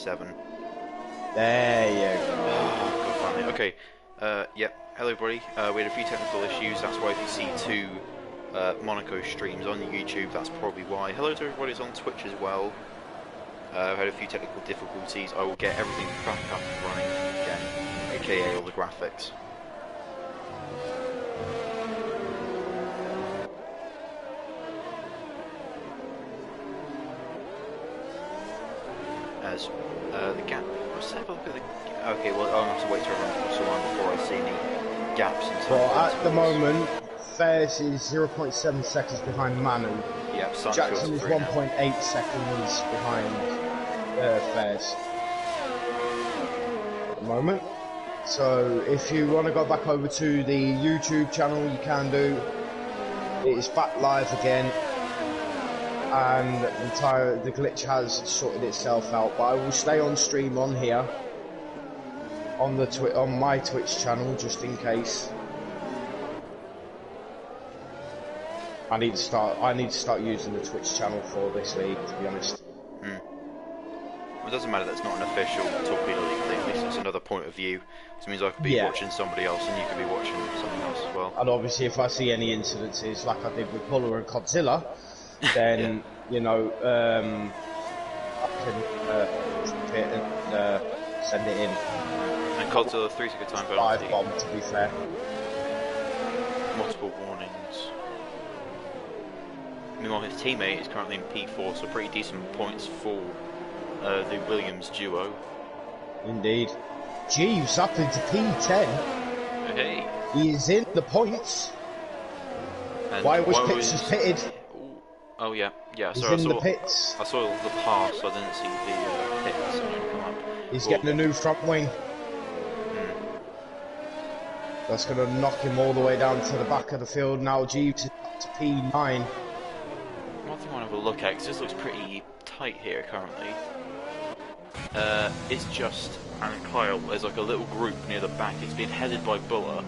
1:37. There you go. Oh, God, damn it. Okay. Yep. Hello, everybody. We had a few technical issues. That's why if you see two Monaco streams on YouTube, that's probably why. Hello to everybody who's on Twitch as well. I've had a few technical difficulties. I will get everything back up and running again, aka all the graphics. As the gap. Let's have a look at the. Okay, well I'll have to wait till I run someone before I see any gaps in time. Well, at the moment, Fairs is 0.7 seconds behind Manu. Yeah, Jackson is 1.8 seconds behind Fairs at the moment. So if you want to go back over to the YouTube channel, you can do. It is back live again. And the glitch has sorted itself out, but I will stay on stream on here on my Twitch channel just in case. I need to start using the Twitch channel for this league, to be honest. Well, it doesn't matter that it's not an official Torpedo League thing, at least it's another point of view. Which means I could be watching somebody else and you could be watching something else as well. And obviously if I see any incidences like I did with Buller and Godzilla, then you know I can it and send it in. And Godzilla 3-second time penalty. 5 bomb, to be fair. Multiple warnings. Meanwhile, his teammate is currently in P4, so pretty decent points for the Williams duo. Indeed. Jeeves up into P10. Okay. He is in the points. And why was Pitts just pitted? Oh yeah, yeah. He's So in the pits. I saw the pass, so I didn't see the pits come up. He's getting a new front wing. That's going to knock him all the way down to the back of the field. Now Jeeves is up to P9. One thing I want to have a look at, because this looks pretty tight here currently. It's just, and Kyle, there's like a little group near the back. It's being headed by Buller,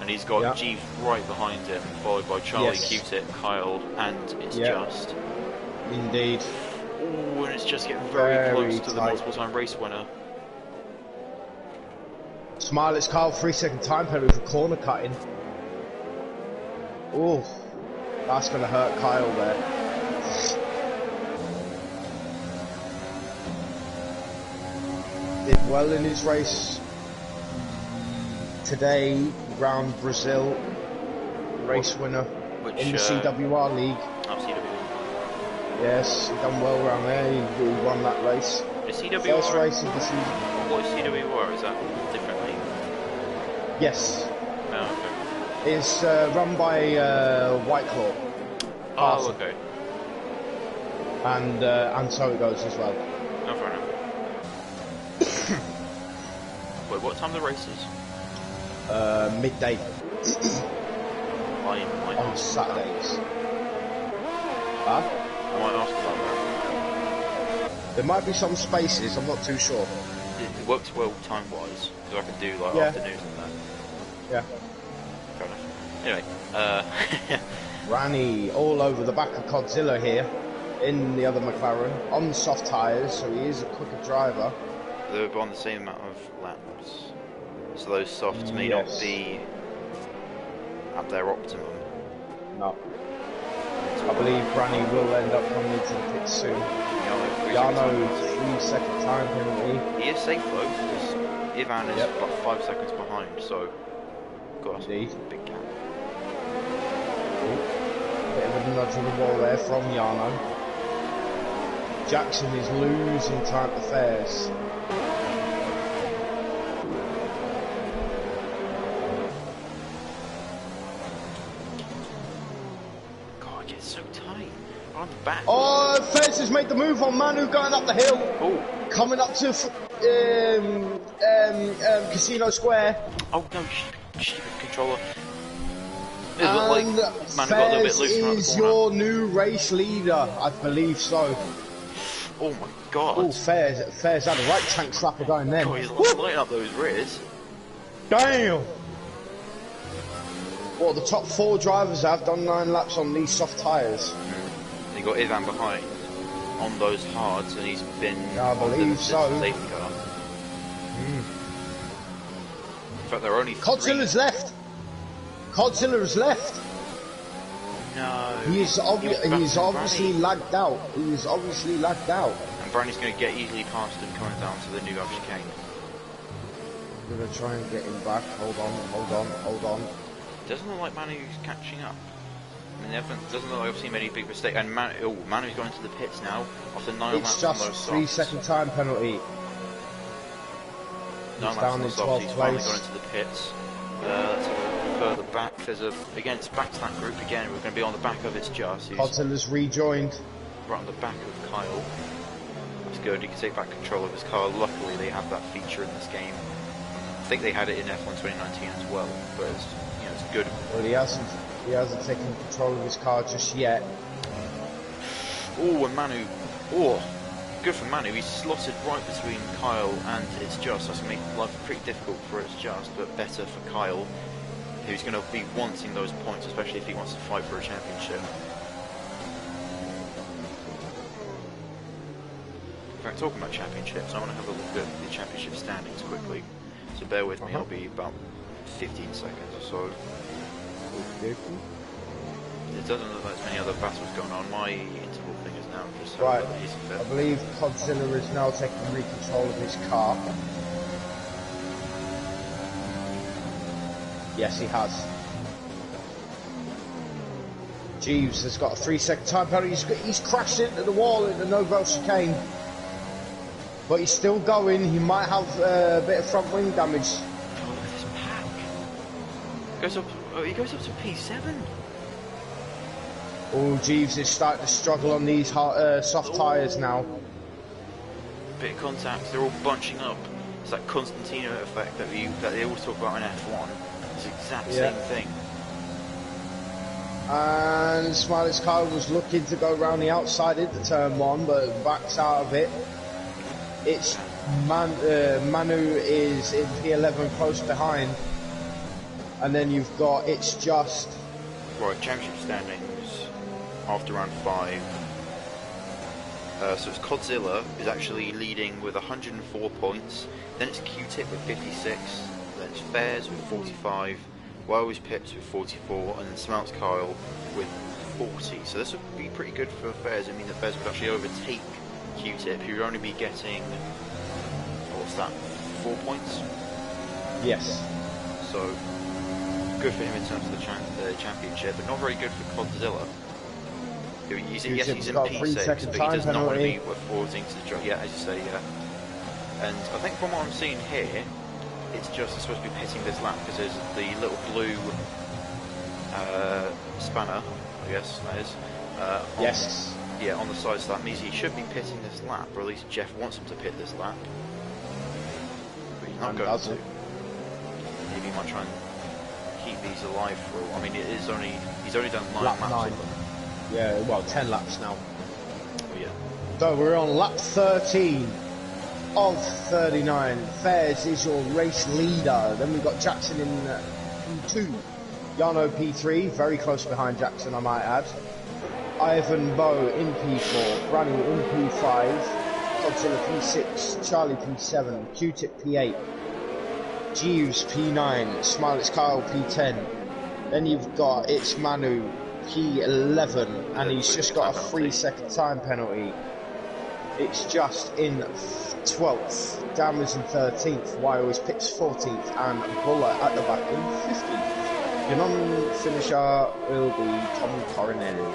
and he's got Jeeves right behind him, followed by Charlie, Q-Tip, Kyle, and it's just... Indeed. Oh, and it's just getting very close to the multiple-time race winner. Smile, it's Kyle, 3-second time penalty for corner cutting. Oh, that's going to hurt Kyle there. Did well in his race today, round Brazil, race winner in the CWR League. Oh, CWR. Yes, he done well around there, he won that race. The CWR? First race of the season. What is CWR? Is that different league? Yes. Oh, okay. It's run by Whiteclaw. Oh, okay. And so it goes as well. Oh, fair enough. Wait, what time the race is? Midday. On Saturdays. Huh? I might ask about that. There might be some spaces, I'm not too sure. It works well time-wise, because I can do like afternoons and that. Yeah. Fair enough. Anyway, Rani all over the back of Godzilla here, in the other McLaren, on soft tyres, so he is a quicker driver. They're on the same amount of laps, so those softs may not be at their optimum. No. I believe Branny will end up coming into the pits soon. Yano, 3-second time penalty. He is safe though, because Ivan is about 5 seconds behind, so got a big gap. Bit of a nudge on the wall there from Yano. Jackson is losing time to Fairs. God, it gets so tight. On the back. Oh, Fairs has made the move on Manu going up the hill. Oh. Coming up to Casino Square. Oh no, stupid controller. It looked like Manu got a little bit loose around the corner. Is your new race leader, I believe so. Oh my god. Oh, Fairs had a right tank slapper going then. God, he's lighting up those rears. Damn! Well, the top 4 drivers have done 9 laps on these soft tyres. You got Ivan behind. on those hards, and he's been I believe so. safety car. In fact, there are only Godzilla's left. Godzilla's left. No. He's obviously lagged out. He's obviously lagged out. And Brownie's going to get easily past him coming down to the new chicane. I'm gonna try and get him back. Hold on. Doesn't look like Manu's catching up. I mean, doesn't look like I've seen many big mistakes. And Manu's going to the pits now after 9 laps. It's just 3 second time penalty. 9 laps on the soft. He's finally gone into the pits. Let's have a look further back. It's back to that group again. We're going to be on the back of It's Just. Godzilla's rejoined. Right on the back of Kyle. That's good. He can take back control of his car. Luckily, they have that feature in this game. I think they had it in F1 2019 as well, but it's good. Well, he hasn't taken control of his car just yet. Oh, and Manu. Oh, good for Manu. He's slotted right between Kyle and It's Just. That's going to make life pretty difficult for It's Just, but better for Kyle, who's going to be wanting those points, especially if he wants to fight for a championship. In fact, talking about championships, I want to have a look at the championship standings quickly. So bear with me, I'll be about 15 seconds or so. Okay. It doesn't look like there's many other battles going on. My interval thing is now just so right. easy fit. I believe Godzilla is now taking control of his car. Yes, he has. Jeeves has got a 3 second time penalty. He's crashed into the wall in the no-belt chicane. But he's still going. He might have a bit of front wing damage. Oh, look at this pack. He goes up to P7. Oh, Jeeves is starting to struggle on these soft tyres now. Bit of contact. They're all bunching up. It's that Constantino effect that they always talk about in F1. It's the exact same thing. And Smiley's car was looking to go around the outside into turn 1, but backs out of it. It's Manu is in P11 close behind, and then you've got It's Just. Right, championship standings after round 5. So it's Godzilla is actually leading with 104 points. Then it's Q-Tip with 56. Then it's Fairs with 45. Wild's Pips with 44, and then Smelts Kyle with 40. So this would be pretty good for Fairs. I mean, the Fairs would actually overtake Q-Tip, who would only be getting, what's that, 4 points? Yes. So, good for him in terms of the championship, but not very good for Godzilla. Yes, he's in P6, but he does not want to be forcing to the drop. Yeah, as you say, yeah. And I think from what I'm seeing here, It's Just supposed to be pitting this lap because there's the little blue spanner, I guess that is. Yes. Yeah, on the side, so that means he should be pitting this lap, or at least Jeff wants him to pit this lap. But he's not going to. Maybe he might try and keep these alive for. I mean, he's only done 9 laps. 9. Yeah, well, 10 laps now. Oh, yeah. So we're on lap 13 of 39. Fairs is your race leader. Then we've got Jackson in P2. Yano P3, very close behind Jackson, I might add. Ivan Bow in P4, Granny in P5, Godzilla P6, Charlie P7, Q-Tip P8, Jeeves P9, Smiley's Kyle P10. Then you've got It's Manu P11, and he's just got a 3 second time penalty. It's Just in 12th, Dammers in 13th, Wiles Pits 14th, and Buller at the back in 15th. Your non-finisher will be Tom Coronel.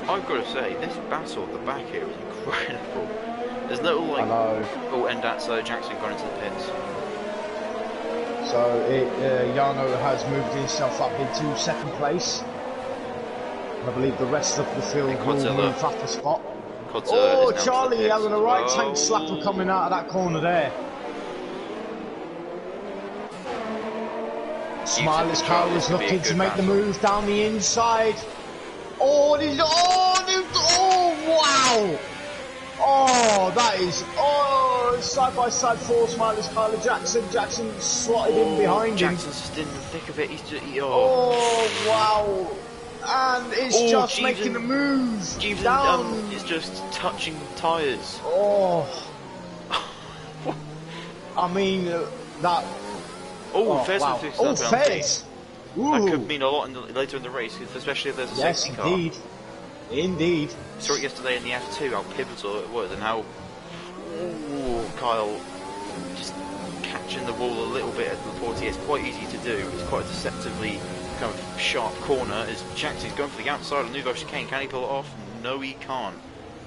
I've got to say, this battle at the back here is incredible. There's little like, oh, and that's Jackson gone into the pits. So Yano has moved himself up into 2nd place. I believe the rest of the field will move up a spot. Oh, Charlie having a right tank slapper coming out of that corner there. Smiley's car was looking to make the move down the inside. Oh, wow! Oh, that is, side by side for Smiley's car and Jackson. Jackson slotted in behind him. Jackson's just in the thick of it. He's just, oh, wow! And it's just Jeeves making and- the move Jeeves down. is just touching tyres. Oh, I mean that. Oh, Fez wow. with 50 Oh, penalty. Fez. Ooh. That could mean a lot later in the race, especially if there's a Yes, safety car. indeed. Indeed. Saw it yesterday in the F2, how pivotal it was, and how Kyle just catching the wall a little bit at the 40. It's quite easy to do. It's quite a deceptively kind of sharp corner. As Jackson's going for the outside of Nouveau chicane, can he pull it off? No, he can't.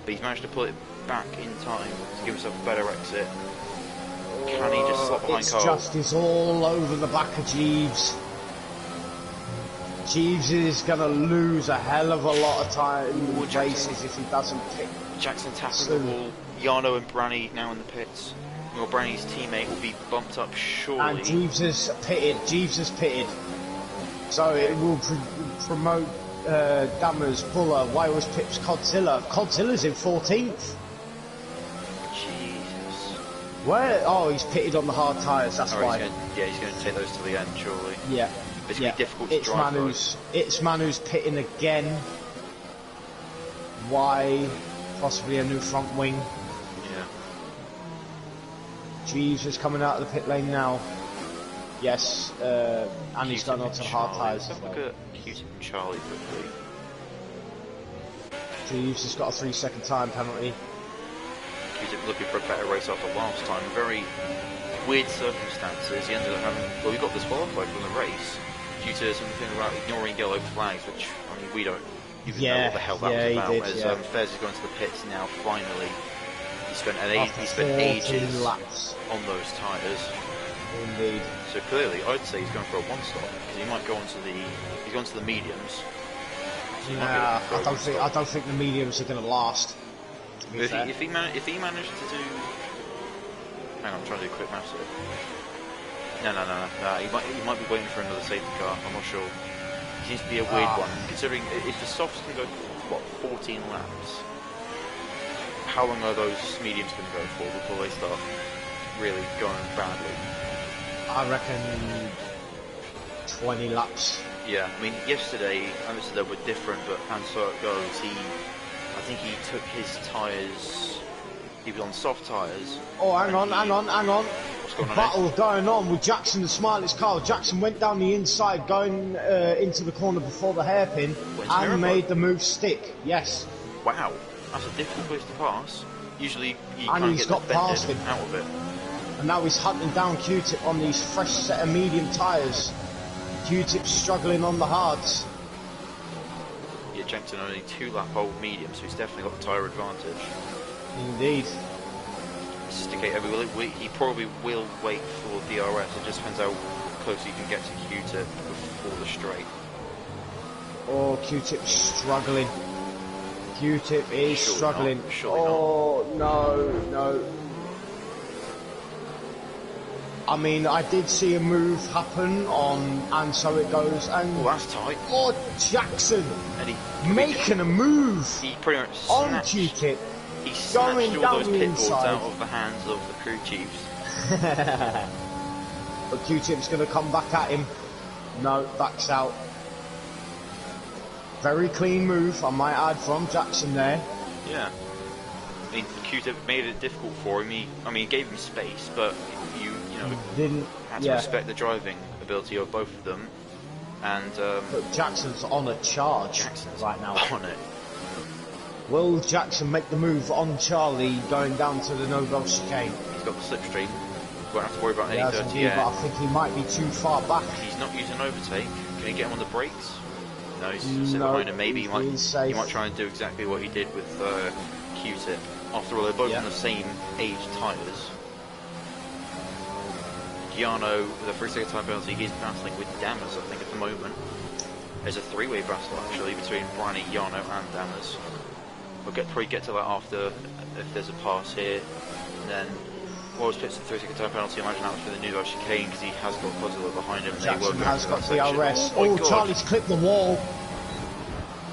But he's managed to pull it back in time to give himself a better exit. Can he just slot behind Kyle? Justice all over the back of Jeeves. Jeeves is going to lose a hell of a lot of time in races if he doesn't pick. Jackson tapping the wall. Jarno and Branny now in the pits. Well, Branny's teammate will be bumped up shortly. And Jeeves has pitted. So it will promote Dammers, Buller, Wales Pips, Codzilla. Codzilla's in 14th. Jesus. Where? Oh, he's pitted on the hard tyres, that's why. He's going to take those to the end, surely. Yeah. It's going to be difficult to drive those. It's Manu's pitting again. Why? Possibly a new front wing. Yeah. Jeeves is coming out of the pit lane now. Yes, and he's gone onto the hard tyres. Let's have a look at Q-Tip and Charlie quickly. Jeeves has got a 3-second time penalty. Q-Tip looking for a better race after last time. Very weird circumstances. He ended up having, well, we got disqualified from the race due to something about ignoring yellow flags, which, I mean, we don't even know what the hell that was about. Fez is going to the pits now, finally. He spent ages laps on those tyres. Indeed. So clearly, I'd say he's going for a one-stop, because he might go onto he's gone to the mediums. So I don't think the mediums are going to last. If he managed to do, hang on, I'm trying to do quick maths here. No. He might be waiting for another safety car. I'm not sure. It seems to be a weird one, considering if the softs can go 14 laps. How long are those mediums going to go for before they start really going badly? I reckon 20 laps. Yeah, I mean, yesterday, obviously they were different, and so it goes. I think he took his tyres, he was on soft tyres. Oh, hang on. What's going on? Battle going on with Jackson and Smiley's car. Jackson went down the inside, going into the corner before the hairpin, and made the move stick. Yes. Wow, that's a difficult place to pass. Usually you and can't he's get got past him out of it. And now he's hunting down Q-Tip on these fresh set of medium tyres. Q-Tip's struggling on the hards. Yeah, Jackson only 2-lap-old medium, so he's definitely got the tyre advantage. Indeed. He probably will wait for DRS. It just depends how close he can get to Q-Tip before the straight. Oh, Q-Tip's struggling. Q-Tip is struggling. No. I mean, I did see a move happen and so it goes. And that's tight. Oh, Jackson and making a move. He pretty much on Q-Tip. He snatched all those pit boards out of the hands of the crew chiefs. But Q-Tip's going to come back at him. No, backs out. Very clean move, I might add, from Jackson there. Yeah. I mean, Q-Tip made it difficult for him. He gave him space, but you had to respect the driving ability of both of them. And but Jackson's on a charge right now. On it. Will Jackson make the move on Charlie going down to the no-go chicane? He's got the slipstream. Won't have to worry about any dirty air. But I think he might be too far back. He's not using overtake. Can he get him on the brakes? No, he's sitting behind him. Maybe he might try and do exactly what he did with Q-Tip. After all, they're both on the same age tyres. Giano, with a 3-second time penalty, he's battling with Dammers, I think, at the moment. There's a 3-way battle, actually, between Branny, Giano, and Dammers. We'll probably get to that after, if there's a pass here. And then, Wales Pips a 3-second time penalty. I imagine that was for the Nouveau chicane, because he has got Godzilla behind him. Jackson has got DRS. Oh, Charlie's clipped the wall.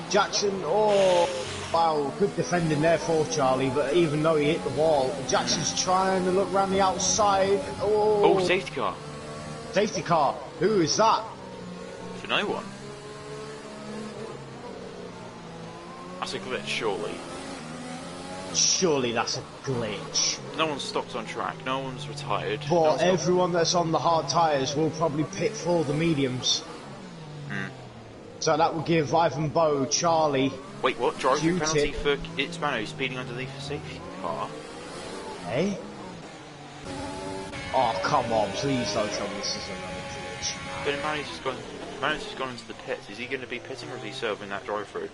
Jackson, wow, good defending there for Charlie, but even though he hit the wall, Jackson's trying to look around the outside. Oh, safety car. Safety car. Who is that? For no one. That's a glitch, surely. Surely that's a glitch. No one's stopped on track, no one's retired. But everyone that's on the hard tyres will probably pit for the mediums. So that will give Ivan Bowe, Charlie... Wait, what? Driving Q-tip. penalty for... It's Manu speeding underneath the safety car. Eh? Oh, come on, please don't tell me this is another glitch. But Manu's just gone into the pits. Is he going to be pitting or is he serving that drive-through?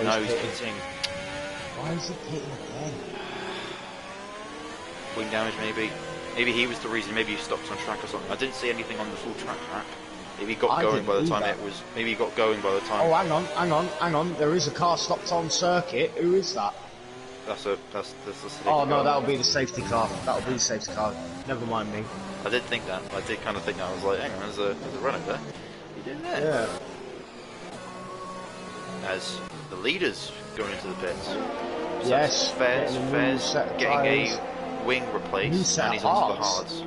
No, he's pitting. Why is he pitting again? Wing damage, maybe. Maybe he was the reason. Maybe he stopped on track or something. I didn't see anything on the full track map. Maybe he got going by the time it was. Maybe he got going by the time. Oh, hang on. There is a car stopped on circuit. Who is that? That's the safety Oh no, car. that'll be the safety car. That'll be the safety car. Never mind me. I did think that. I did kind of think that. I was like, hang on, there's a runner there. What are you doing there? Yeah. As the leaders going into the pits. So Yes. Fairs getting a wing replaced, and he's onto the hards.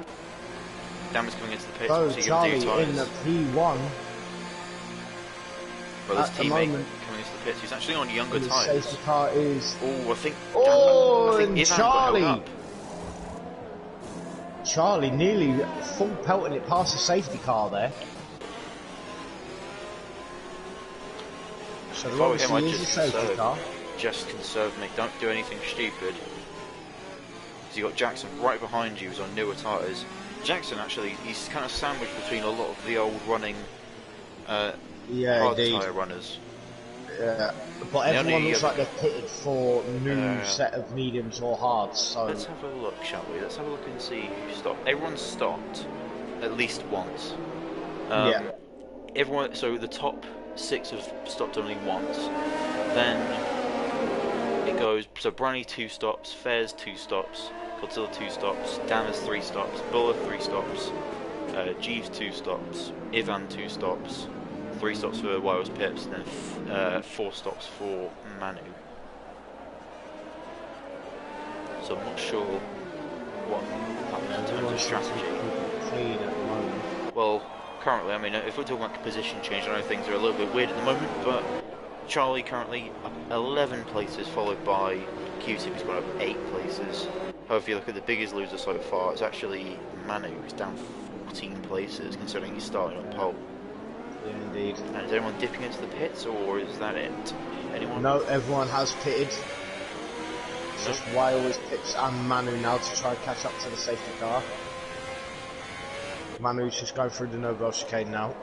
Damage coming into the pits. So What's he Charlie going to do? in the P1. Well, his at the teammate moment, coming into the pits. He's actually on younger the tyres. safety car is. Oh, I think. Oh, I think and Ivan got held Charlie. up. Charlie nearly full pelting it past the safety car there. So If I were him, I'd obviously is a just safety conserve. car. Just conserve, mate. Don't do anything stupid. So you got Jackson right behind you, who's on newer tyres. Jackson actually, he's kind of sandwiched between a lot of the old running Yeah, hard indeed. tyre runners. Yeah, but The everyone only looks like they're pitted for new Yeah. set of mediums or hards. So Let's have a look, shall we? Let's have a look and see who stopped. Everyone stopped at least once. Yeah. Everyone. So the top 6 have stopped only once. Then it goes. So Branny 2 stops, Fairs 2 stops, Godzilla 2 stops, Dammers 3 stops, Buller 3 stops, Jeeves 2 stops, Ivan 2 stops, 3 stops for Wiles Pips, and then 4 stops for Manu. So I'm not sure what happens in terms of strategy. Clean at the moment. Well, currently, I mean, if we're talking about position change, I know things are a little bit weird at the moment, but Charlie currently up 11 places, followed by Q-Tip, who's gone up 8 places. However, if you look at the biggest loser so far, it's actually Manu, who's down 14 places, considering he's starting on pole. Yeah, indeed. And is anyone dipping into the pits, or is that it? Anyone? No, everyone has pitted. It's just Wiles, Pips and Manu now to try and catch up to the safety car. Manu's just going through the Nobel chicane now.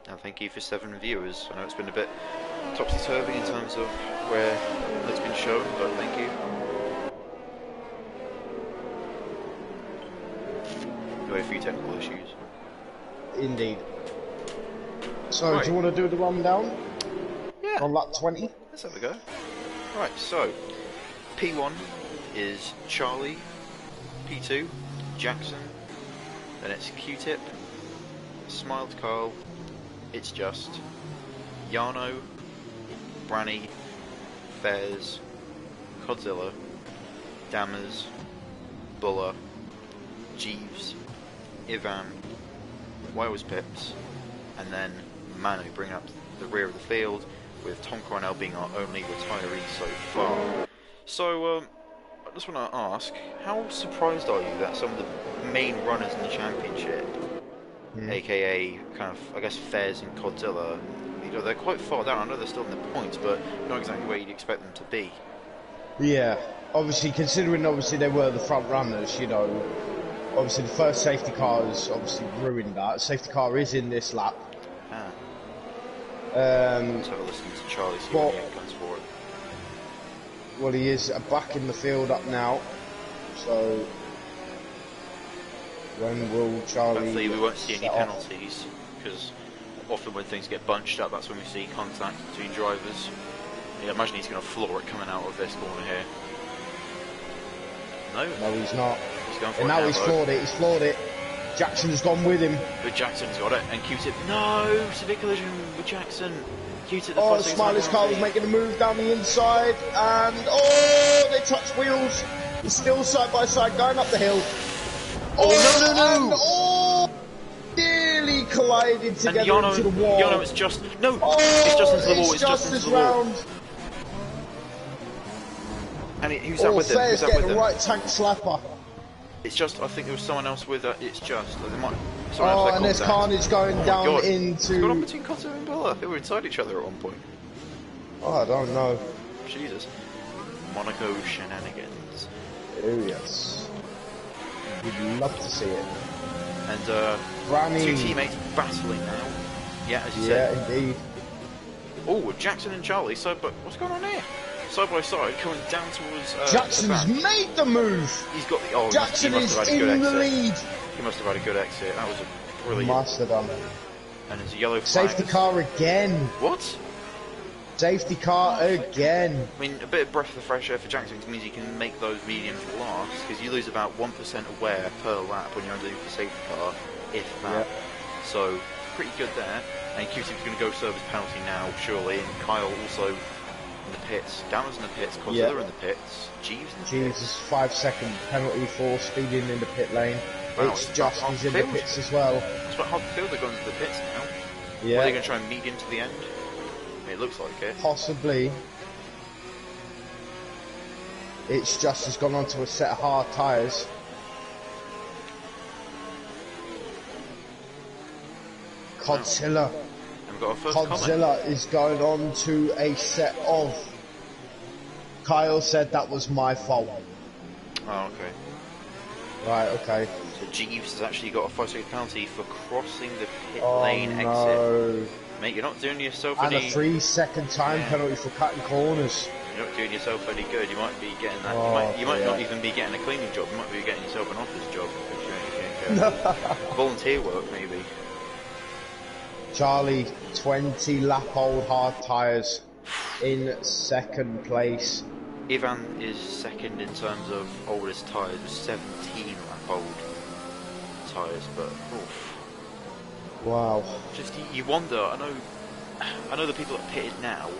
And thank you for 7 viewers. I know it's been a bit topsy-turvy in terms of where it's been shown, but thank you. We had a few technical issues. Indeed. So, Right. do you want to do the rundown Yeah. on lap 20? Let's have a go. Right, so P1 is Charlie, P2 Jackson, then it's Q-Tip, Smiled Carl, It's Just, Yano, Branny, Fairs, Godzilla, Dammers, Buller, Jeeves, Ivan, Wales Pips, and then Manu bringing up the rear of the field, with Tom Cornell being our only retiree so far. So, I just want to ask, how surprised are you that some of the main runners in the championship, aka kind of, I guess, Fairs and Godzilla, you know, they're quite far down. I know they're still in the points, but not exactly where you'd expect them to be. Yeah, obviously considering they were the front runners, you know, obviously the first safety car has obviously ruined that. Safety car is in this lap. Ah. Let's have a listen to Charlie, see well- what he comes for it. Well, he is back in the field up now, so when will Charlie... Hopefully we won't see any set off? penalties, because often when things get bunched up, that's when we see contact between drivers. Yeah, I imagine he's going to floor it coming out of this corner here. No, No, he's not. he's going for And it now he's though. floored it, he's floored it. Jackson's gone with him. But Jackson's got it, and Q-Tip, no! Severe collision with Jackson. Q-Tip, the Oh, first thing Smiley's car was making a move down the inside, and oh, they touch wheels. It's still side by side going up the hill. Oh, no, no! And, oh, nearly collided together And into the wall. Yano, it's just... No! Oh, it's just into the wall, it's it's just into this the wall. round. And who's that with him? Who's Fair's that with getting him? a right tank slapper. It's just, I think there was someone else with it's just. There might, someone else And there's Carnage going down God. into... What's going on between Cotto and Bella? They were inside each other at one point. Oh, I don't know. Jesus. Monaco shenanigans. Oh, yes. We'd love to see it. And, Granny. two teammates battling now. Yeah, as you Yeah, said. indeed. Oh, Jackson and Charlie, but what's going on here? Side by side, coming down towards, Jackson's the back. made the move! He's got the... Oh, Jackson he must have is had a good in the exit. lead! He must have had a good exit. That was a brilliant... Must have done. And there's a yellow flag. Safety car again! What? Safety car again! I mean, a bit of breath of fresh air for Jackson means he can make those mediums last, because you lose about 1% of wear per lap when you're underneath the safety car, if that. Yep. So, pretty good there. And Q-Tip's going to go serve his penalty now, surely, and Kyle also in the pits. Downer's in the pits, Kozilla in the pits, Jeeves in the pits. Jeeves' 5-second penalty for speeding in the pit lane. Wow, it's just he's in the Hartfield. pits as well. That's what Hartfield are going to the pits now. Yeah. Are they going to try and medium to the end? I mean, it looks like it. Possibly. It's just has gone onto a set of hard tyres. Godzilla. And we've got our first comment. Godzilla is going on to a set of... Kyle said that was my fault. Oh, okay. Right, okay. So Jeeves has actually got a 5-second penalty for crossing the pit Oh lane exit. no. Mate, you're not doing yourself And any... a 3-second time penalty for cutting corners. You're not doing yourself any good. You might be getting that. Oh, you might yeah. not even be getting a cleaning job. You might be getting yourself an office job. If you're volunteer work, maybe. Charlie, 20 lap old hard tyres in second place. Ivan is second in terms of oldest tyres with 17 lap old tyres, but oof. Wow. Just you wonder. I know the people that pitted now,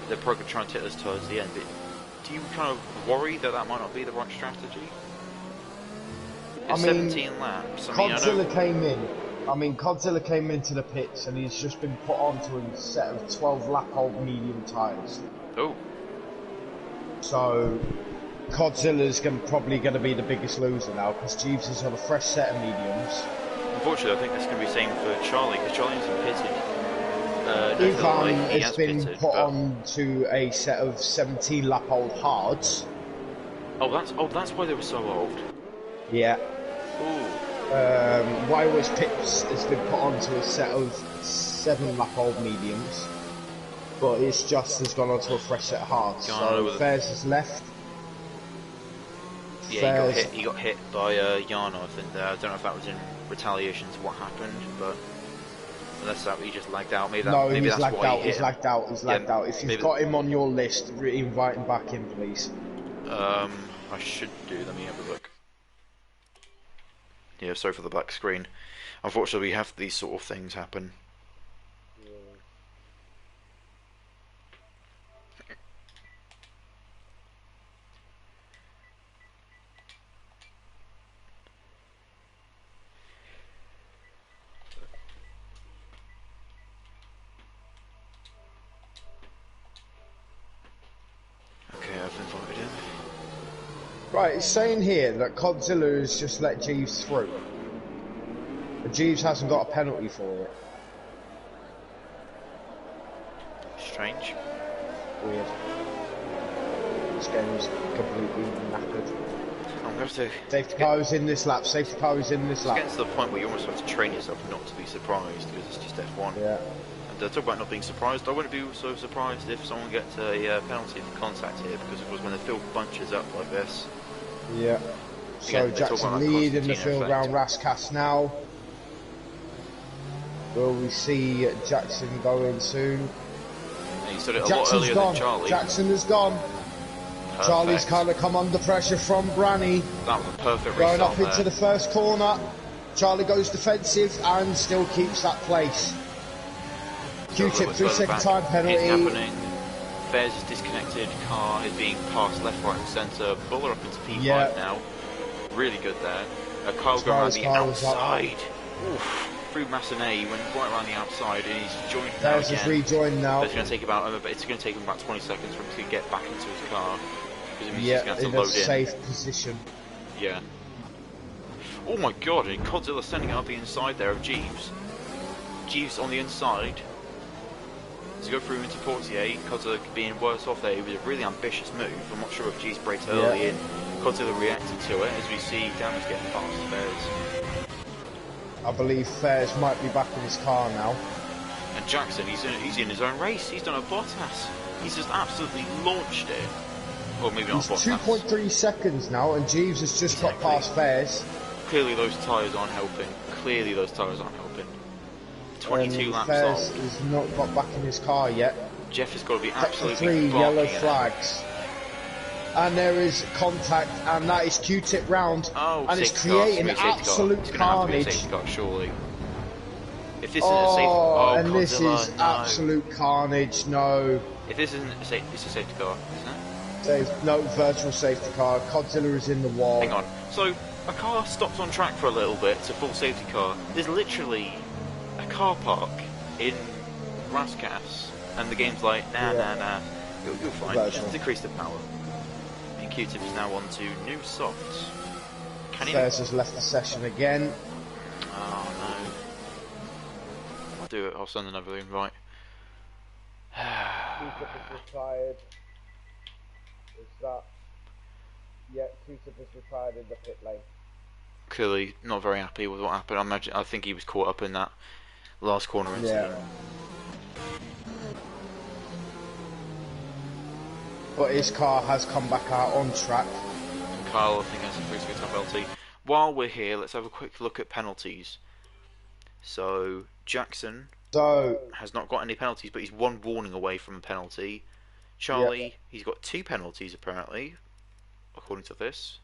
they're probably going to try and take those tyres to the end. But do you kind of worry that might not be the right strategy? It's 17 laps. I mean, Godzilla came in. Godzilla came into the pits and he's just been put onto a set of 12 lap old medium tyres. Oh. So Godzilla's probably going to be the biggest loser now because Jeeves is on a fresh set of mediums. Unfortunately, I think that's going to be the same for Charlie because Charlie hasn't pitted. Ivan has been put on to a set of 17 lap old hards. Oh, that's why they were so old. Yeah. Ooh. Wywa's Pips has been put onto a set of 7 lap old mediums, but it's just has gone onto a fresh set of hards. So Fairs has left. Yeah, he got hit by Yano. I think. I don't know if that was in retaliation to what happened, but unless that he just lagged out. Maybe he's that's lagged why out. he hit He's lagged out. He's lagged out. If you've got him on your list, invite him back in, please. I should do. Let me have a look. Yeah, sorry for the black screen. Unfortunately, we have these sort of things happen. Okay, I've invited him. Right, it's saying here that Godzilla has just let Jeeves through. But Jeeves hasn't got a penalty for it. Strange. Weird. This game is completely knackered. I'm going to... Safety car is in this lap. Safety car is in this lap. It's getting to the point where you almost have to train yourself not to be surprised because it's just F1. Yeah. And talk about not being surprised, I wouldn't be so surprised if someone gets a penalty for contact here because of course when the field bunches up like this. Yeah. So Jackson lead in the field round Rascas now. Will we see Jackson go in soon? And he started a lot earlier than Charlie. Jackson is gone. Perfect. Charlie's kind of come under pressure from Branny. That was a perfect Going restart up into the first corner. Charlie goes defensive and still keeps that place. Q-tip 3-second time penalty. It's happening. Fairs is disconnected. Car is being passed left, right, and centre. Buller up into P5 now. Really good there. Kyle going around the Kyle was up. outside. Oof. Through Massenet, he went right around the outside, and he's joined now There's again. his rejoin now. It's going to take him about 20 seconds for him to get back into his car. Because it means he's Yeah, going to have in to a load in. safe position. Yeah. Oh my god, and Godzilla standing up the inside there of Jeeves. Jeeves on the inside. To go through into Portier, Godzilla being worse off there. It was a really ambitious move. I'm not sure if Jeeves braked early in. Godzilla reacted to it, as we see Damage getting past Fairs. I believe Fairs might be back in his car now. And Jackson, he's in his own race. He's done a Bottas. He's just absolutely launched it. Well, maybe not He's Bottas. 2.3 seconds now, and Jeeves has just got past Fairs. Clearly those tyres aren't helping. 22 laps Fairs on. has not got back in his car yet. Jeff has got to be Sector absolutely 3, yellow barking flags. And there is contact, and that is Q-tip round. Oh, and it's safety car. creating It's gonna be a safety car. absolute It's going to have to be a carnage. safety car, surely. If this isn't a safety car, And this Godzilla, is no. absolute carnage, no. If this isn't a safety, it's a safety car, isn't it? No, virtual safety car. Godzilla is in the wall. Hang on. So, a car stops on track for a little bit, it's a full safety car. There's literally a car park in Raskas, and the game's like, nah, you're fine, just decrease the power. And Q-Tip is now on to new softs. Can he? Fairs has left the session again. Oh no. I'll do it, I'll send another invite. Q-Tip is retired. Is that... Yeah, Q-Tip is retired in the pit lane. Clearly not very happy with what happened. I think he was caught up in that last corner incident. Yeah. But his car has come back out on track. And Kyle, I think, has a 3 time penalty. While we're here, let's have a quick look at penalties. So, Jackson has not got any penalties, but he's one warning away from a penalty. Charlie, he's got 2 penalties apparently, according to this.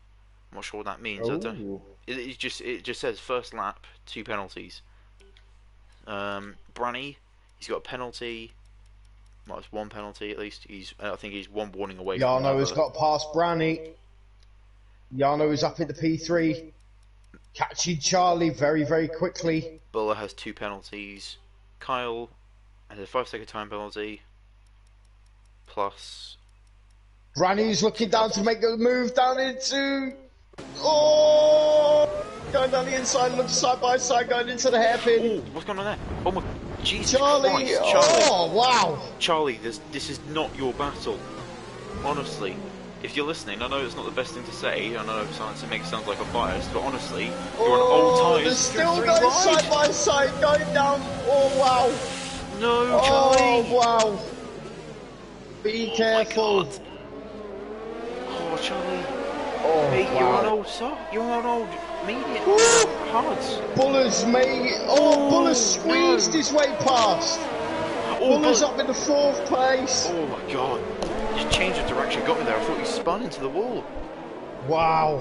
I'm not sure what that means. I don't. It just says first lap, 2 penalties. Branny, he's got a penalty. Well, it's 1 penalty at least. I think he's 1 warning away. Yano has got past Branny. Yano is up in the P3, catching Charlie very, very quickly. Buller has 2 penalties. Kyle has a 5-second time penalty. Plus, Branny's looking down to make the move down into. Oh! Going down the inside, looks side by side, going into the hairpin. oh, what's going on there? Oh my, Jesus Charlie! Christ, Charlie! Oh, wow! Charlie, this is not your battle. Honestly, if you're listening, I know it's not the best thing to say. I know it makes it sound like I'm biased, but honestly, you're on old tyres. They're still going side by side, going down. Oh, wow! No, Charlie! Oh, wow! Be careful. Oh, Charlie. Oh, Mate, wow. you're on old you're on old medium hards. Buller's made. Oh, Buller squeezed his way past. Buller's up in the 4th place. Oh my god. Just changed the direction, got me there. I thought he spun into the wall. Wow.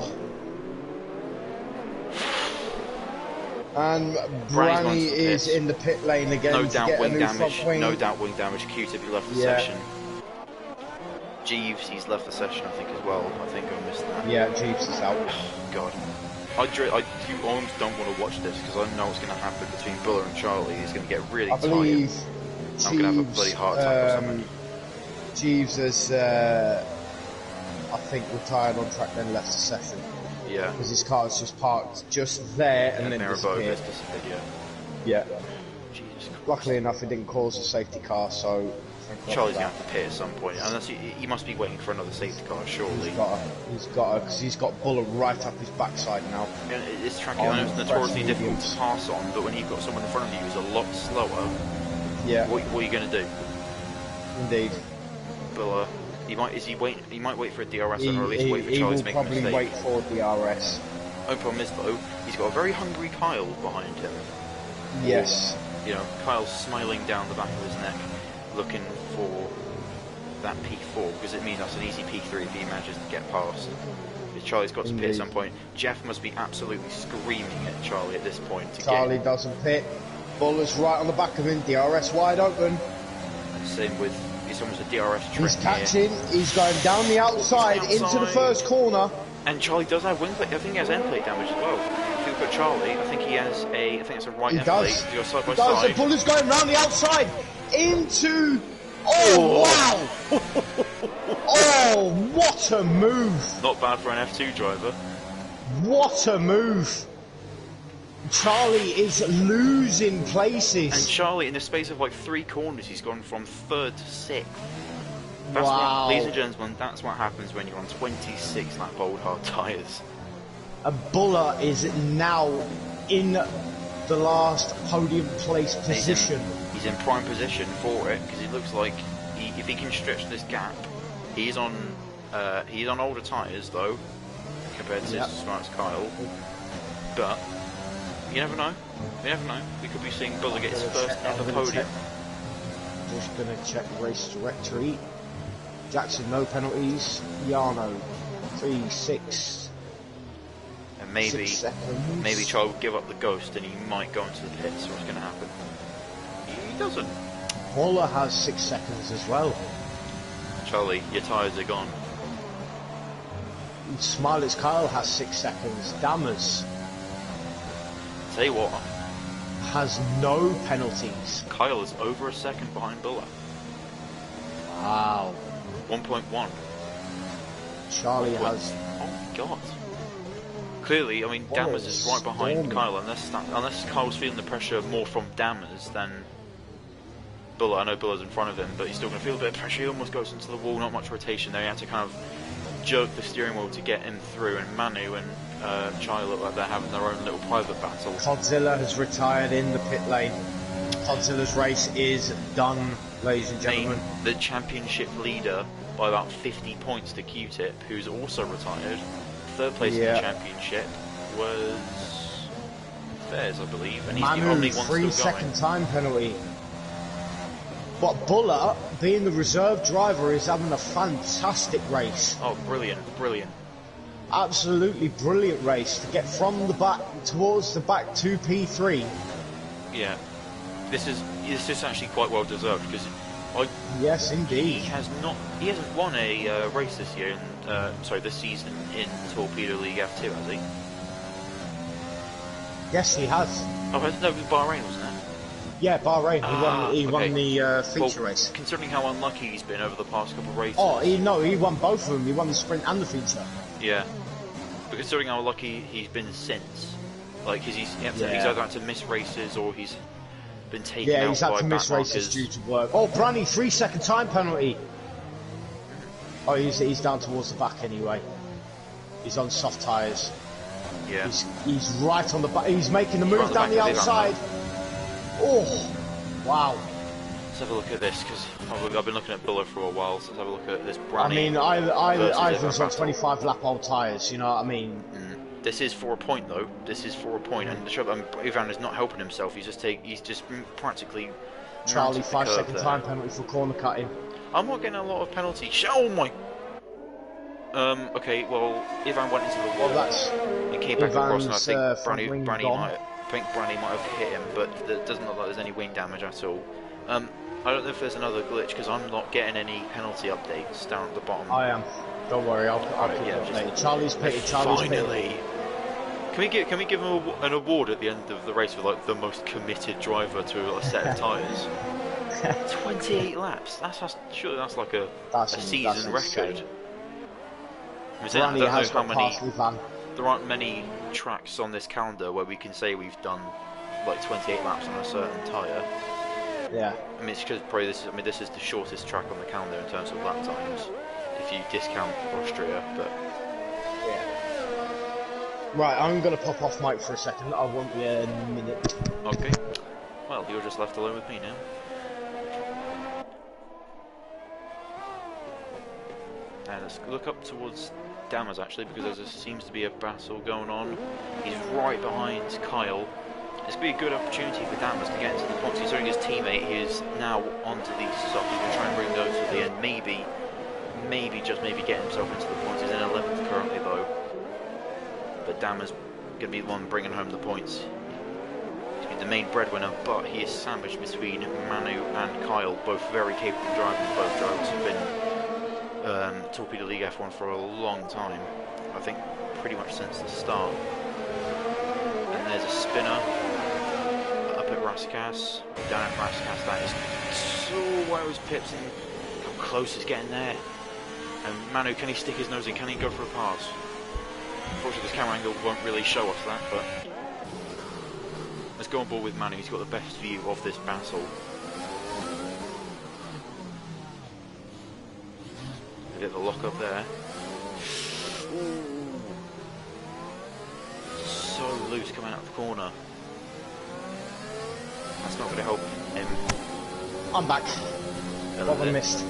And Branny is in the pit lane again. No to doubt get a wing new damage. front wing. No doubt wing damage. Q-Tip, he left the session. Jeeves, he's left the session, I think, as well. I think I missed that. Yeah, Jeeves is out. God. I almost don't want to watch this because I know what's going to happen between Buller and Charlie. He's going to get really tired. I believe I'm going to have a bloody heart attack or something. Jeeves has, I think, retired on track, then left the session. Yeah. Because his car's just parked just there and then disappeared. Yeah. Jesus Christ. Luckily enough, it didn't cause a safety car, so... Charlie's going to have to pit at some point, unless he must be waiting for another safety car, surely. He's got because he's got Buller right up his backside now. And this track is notoriously difficult to pass on, but when you've got someone in front of you who's a lot slower, yeah. What are you going to do? Indeed. Buller, he might wait for a DRS or at least wait for Charlie to make a mistake. He will probably wait for DRS. Only problem is though, he's got a very hungry Kyle behind him. Yes. You know, Kyle's smiling down the back of his neck, looking for that P4 because it means that's an easy P3 if he manages to get past. Charlie's got to pit at some point. Jeff must be absolutely screaming at Charlie at this point. Charlie doesn't pit. Buller's right on the back of him. DRS wide open. And same with, it's almost a DRS trick. He's catching. He's going down the outside into the first corner. And Charlie does have wing plate. I think he has end plate damage as well. look at Charlie, I think he has a, I think it's a right He end does. plate. You're side by He does. The side. Buller's going round the outside into. Oh wow! Oh, what a move! Not bad for an F2 driver. What a move! Charlie is losing And places. Charlie, in the space of like 3 corners, he's gone from 3rd to 6th. That's Wow. what, ladies and gentlemen, that's what happens when you're on 26 lap old hard tyres. A Buller is now in the last podium place position. He's in prime position for it because it looks like if he can stretch this gap, he's on older tyres though compared to as smart as Kyle. But you never know. You never know. We could be seeing Buller get his first ever podium. Just gonna check race directory. Jackson, no penalties. Yano, 3, 6. And maybe 6 seconds. maybe Charlie will give up the ghost and he might go into the pits. What's going to happen? He doesn't. Buller has 6 seconds as well. Charlie, your tyres are gone. Smileys Kyle has 6 seconds. Dammers Tell you what, has no penalties. Kyle is over a second behind Buller. Wow. 1.1. Charlie has. Oh my god. Clearly, I mean, What a Dammers is right behind storm. Kyle, unless Kyle's feeling the pressure more from Dammers than Buller. I know Buller's in front of him, but he's still going to feel a bit of pressure. He almost goes into the wall, not much rotation there. He had to kind of jerk the steering wheel to get him through, and Manu and Charlie look like they're having their own little private battle. Godzilla has retired in the pit lane. Godzilla's race is done, ladies and gentlemen. The championship leader by about 50 points to Q-Tip, who's also retired. 3rd place in the championship was Fairs, I believe, and he's the Manu, only one 3 still going. second time penalty. But Buller, being the reserve driver, is having a fantastic race. Oh, brilliant, brilliant. Absolutely brilliant race to get from the back towards the back to P3. Yeah, this is actually quite well deserved because Yes, indeed. he hasn't won a race this year, this season in Torpedo League F2, has he? Yes, he has. Oh, no, it was Bahrain, wasn't it? Yeah, Bahrain. He won okay. the feature Well, race. considering how unlucky he's been over the past couple of races. Oh, he won both of them. He won the sprint and the feature. Yeah, but considering how lucky he's been since, like, he's either had to miss races or he's been taken out he's had by to miss back races markers. due to work. Oh, Branny, 3 second time penalty. Oh, he's down towards the back anyway. He's on soft tyres. Yeah. He's right on the back. He's making the move down the outside. Oh, wow. Let's have a look at this because I've been looking at Buller for a while. So let's have a look at this. Branny I mean, I was on versus 25 lap old tyres. You know what I mean? This is for a point though. This is for a point, and the trouble, Ivan is not helping himself. He's just practically. Charlie, mounted the 5 curve second there. time penalty for corner cutting. I'm not getting a lot of penalties. Oh my. Okay. Well, Ivan went into the wall. Well, that's and came back across, and I think front wing gone. Branny might have hit him, but it doesn't look like there's any wing damage at all. I don't know if there's another glitch because I'm not getting any penalty updates down at the bottom. I am. Don't worry, I'll keep you updated. Charlie's pitted. Finally. Can we give him an award at the end of the race for like the most committed driver to a set of tyres? 28 laps. Surely that's like a season record. I don't know how many. There aren't many tracks on this calendar where we can say we've done like 28 laps on a certain tyre. Yeah. I mean, it's because probably this is the shortest track on the calendar in terms of lap times, if you discount Austria. But yeah. Right, I'm gonna pop off mic for a second. I won't be in a minute. okay. Well, you're just left alone with me now. And let's look up towards Dammers actually, because there seems to be a battle going on. He's right behind Kyle. It's going to be a good opportunity for Dammers to get into the points. Considering his teammate, he is now onto the softs. He's going to try and bring those to the end. Maybe get himself into the points. He's in 11th currently though. But Dammers going to be the one bringing home the points. He's the main breadwinner, but he is sandwiched between Manu and Kyle, both very capable drivers. Both drivers have been Torpedo League F1 for a long time. I think pretty much since the start. And there's a spinner up at Raskas, down at Raskas. That is so where was Pips and how close is getting there. And Manu, can he stick his nose in? Can he go for a pass? Unfortunately, this camera angle won't really show us that, but let's go on board with Manu. He's got the best view of this battle. A bit of a lock up there. Ooh. So loose coming out of the corner. That's not going to help him. I'm back. What I missed.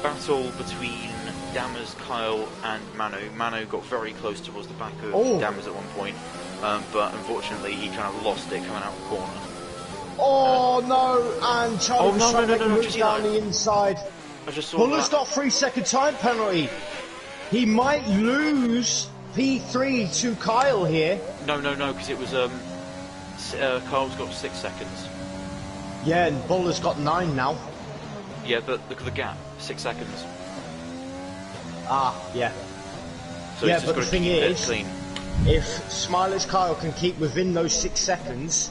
Battle between Dammers, Kyle and Manu. Manu got very close towards the back of Dammers at one point, but unfortunately he kind of lost it coming out of the corner. Oh no! And Charlie moved down the inside. I just saw Buller's got 3-second time penalty. He might lose P3 to Kyle here. No, because it was Kyle's got 6 seconds. Yeah, and Buller's got 9 now. Yeah, but look at the gap, 6 seconds. Ah, yeah. So yeah, he's just but got the to thing keep is, it clean. if Smiler's Kyle can keep within those 6 seconds,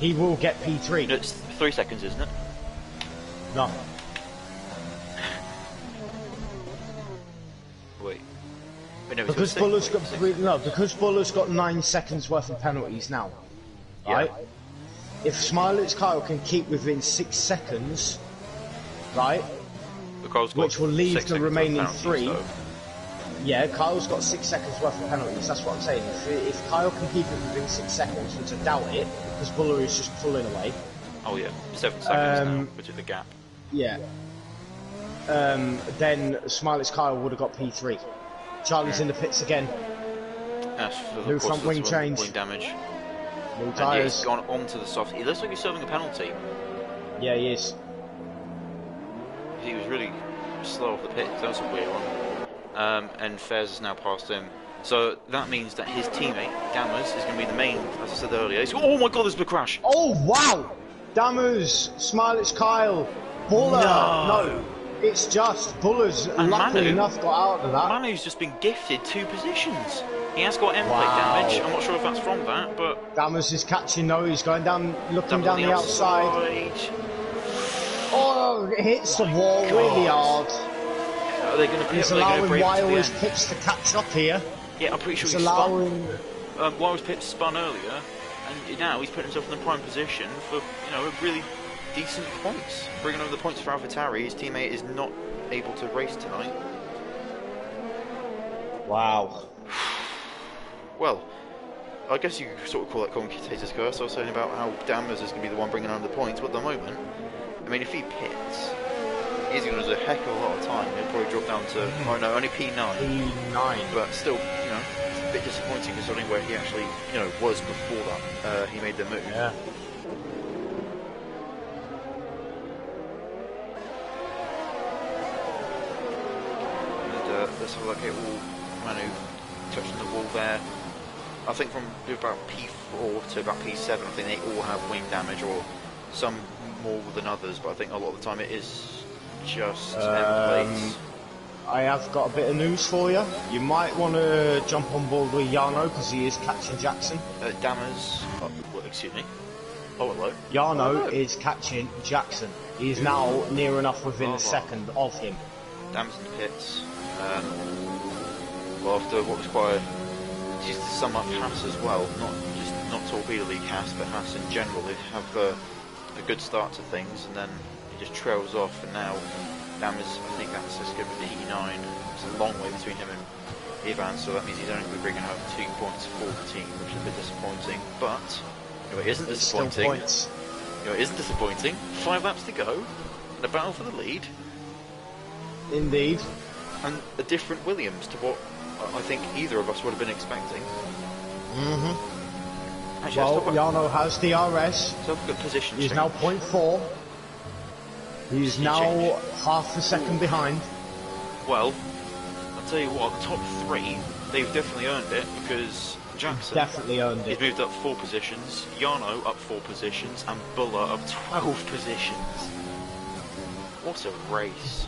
he will get P3. No, it's 3 seconds, isn't it? No. Wait. No, because Buller's got 9 seconds worth of penalties now. Yeah. Right? If Smiler's Kyle can keep within 6 seconds, right? Which will leave the remaining 3. So. Yeah, Kyle's got 6 seconds worth of penalties, that's what I'm saying. If Kyle can keep it within 6 seconds, which I doubt it, because Buller is just pulling away. Oh yeah, 7 seconds now, between the gap. Yeah. Then Smiler's Kyle would have got P3. Charlie's in the pits again. New front wing change. Wing damage. New and tyres. Yeah, he's gone onto the soft. It looks like he's serving a penalty. Yeah, he is. He was really slow off the pit. That was a weird one. And Fairs has now passed him. So that means that his teammate, Dammers, is going to be the main, as I said earlier. Oh my god, there's a crash! Oh wow! Dammers, Smile's Kyle, Buller. No, it's just Buller's luckily enough got out of that. Manu's just been gifted 2 positions. He has got end plate damage. I'm not sure if that's from that, but Dammers is catching though. He's going down, looking down the outside. Oh, it hits the wall really hard. Are they going to be allowing Wiles Pips to catch up here. Yeah, I'm pretty sure he's he's allowing. Wiles Pips spun earlier, and now he's putting himself in the prime position for a really decent points. Bringing over the points for AlphaTauri. His teammate is not able to race tonight. Wow. Well, I guess you could sort of call that commentator's curse. I was saying about how Dammers is going to be the one bringing home the points, but at the moment, I mean, if he pits, he's going to lose a heck of a lot of time. He'll probably drop down to, oh no, only P9. P9. But still, it's a bit disappointing considering where he actually, was before that. He made the move. Yeah. And let's have a look at Manu touching the wall there. I think from about P4 to about P7, I think they all have wing damage, or some more than others, but I think a lot of the time it is just end plates. I have got a bit of news for you. You might want to jump on board with Jarno because he is catching Jackson. Dammers, excuse me. Oh, hello. Jarno is catching Jackson. He is now near enough within a second of him. Dammers in the pits. Well, after what was quite just to sum up Haas as well, not Torpedo League Haas, but Haas in general, they have a good start to things, and then it just trails off, and now Dammers, I think that's just going to be P9. It's a long way between him and Ivan, so that means he's only going to be bringing home 2 points for the team, which is a bit disappointing, but it isn't disappointing. It isn't disappointing. 5 laps to go, and a battle for the lead. Indeed. And a different Williams to what I think either of us would have been expecting. Actually, well, Jarno has DRS. So good position. He's now 0.4. He's now half a second behind. Well, I'll tell you what, the top 3, they've definitely earned it, because Jackson definitely earned it. He's moved up 4 positions, Jarno up 4 positions, and Buller up 12 positions. What a race.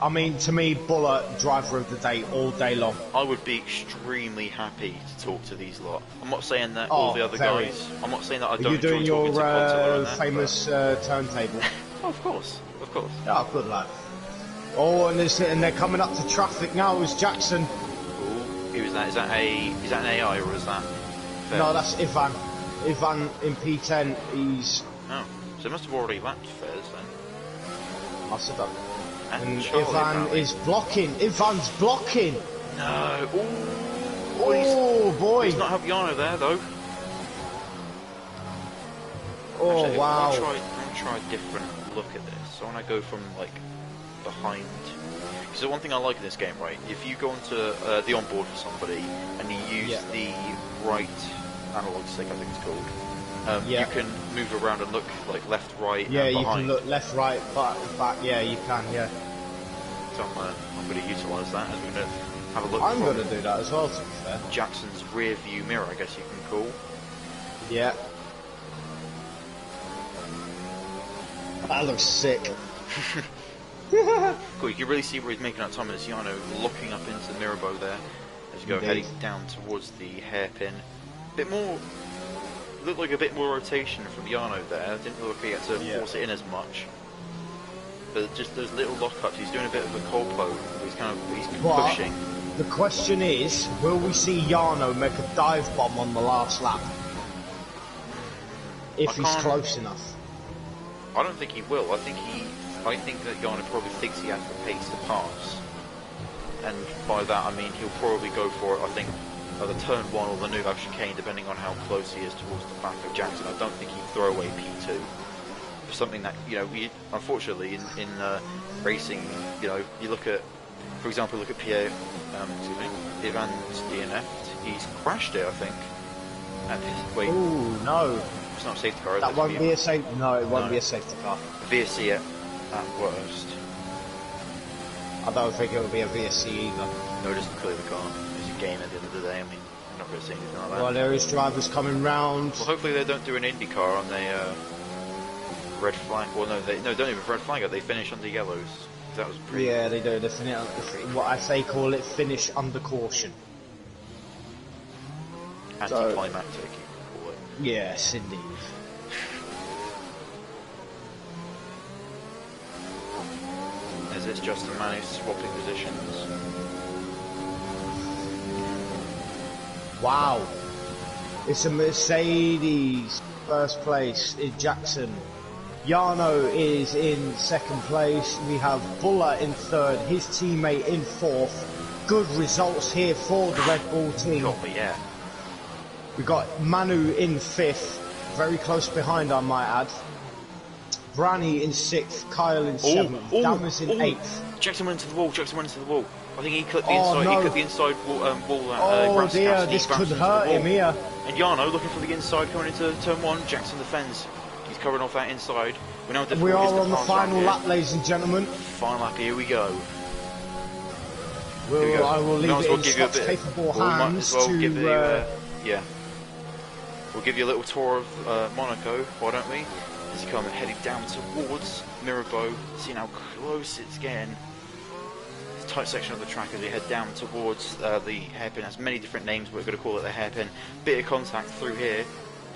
I mean, to me, Buller, driver of the day, all day long. I would be extremely happy to talk to these lot. I'm not saying that all the other guys. I'm not saying that I don't enjoy talking to Godzilla and that, famous turntable? Oh, of course, of course. Yeah, good lad. Oh, and they're coming up to traffic now. Is Jackson? Ooh, who is that? Is that an AI or is that? Fair? No, that's Ivan. Ivan in P10. He's. Oh, so they must have already lapped Fez then. Must have done. And Charlie, Ivan apparently. is blocking. Ivan's blocking. No. Ooh. Oh boy. He's not have Yano there though. Oh Actually, wow. I'm gonna try a different look at this. So when I go from like behind, because the one thing I like in this game, right? If you go onto the onboard for somebody and you use the right analog stick, I think it's called. You can move around and look like left, right, and behind. You can look left, right, back. Yeah, you can. Yeah. So I'm going to utilise that as we're going to have a look. I'm going to do that as well. To be fair. Jackson's rear view mirror, I guess you can call. Yeah. That looks sick. Cool. You can really see where he's making up time as Yano looking up into the mirror bow there as you go heading down towards the hairpin. Bit more. Looked like a bit more rotation from Yano there. Didn't look like he had to force it in as much. But just those little lockups, he's doing a bit of a colpo. He's pushing. The question is, will we see Yano make a dive bomb on the last lap? If he's close enough. I don't think he will. I think that Yano probably thinks he has the pace to pass. And by that I mean he'll probably go for it, I think, the turn 1 or the new chicane, depending on how close he is towards the back of Jackson. I don't think he'd throw away P2 for something that, you know, unfortunately in racing, you know, you look at, for example, look at Pierre, Ivan's DNF'd. He's crashed it, I think. Ooh, no. It's not a safety car, is it? That won't be a safety. No, it won't be a safety car. VSC at worst. I don't think it will be a VSC either. No, it doesn't clear the car. Game at the end of the day. I mean, I'm not going to say anything like that. Well, there is drivers coming round. Well, hopefully they don't do an IndyCar on the red flag. Well, no, don't even red flag it. They finish under yellows. That was pretty. Yeah, they do. They finish. What I say, call it finish under caution. Anticlimactic, you can call it. Yes, indeed. As it's just a man who's swapping positions. Wow. It's a Mercedes. First place is Jackson. Yano is in second place. We have Buller in third. His teammate in fourth. Good results here for the Red Bull team. Yeah. We got Manu in fifth. Very close behind, I might add. Branny in sixth. Kyle in seventh. Damas in eighth. Jackson went into the wall. I think he clipped the inside. No. He clipped the inside wall. Oh dear, this could hurt him here. And Yano looking for the inside, coming into turn 1. Jackson defends. He's covering off that inside. We are on the final lap, ladies and gentlemen. Final lap. Here we go. I will leave it in Scott's capable hands to. We'll give you a little tour of Monaco. Why don't we? As you come heading down towards Mirabeau, seeing how close it's getting. Tight section of the track as we head down towards the hairpin. Has many different names, but we're going to call it the hairpin. Bit of contact through here.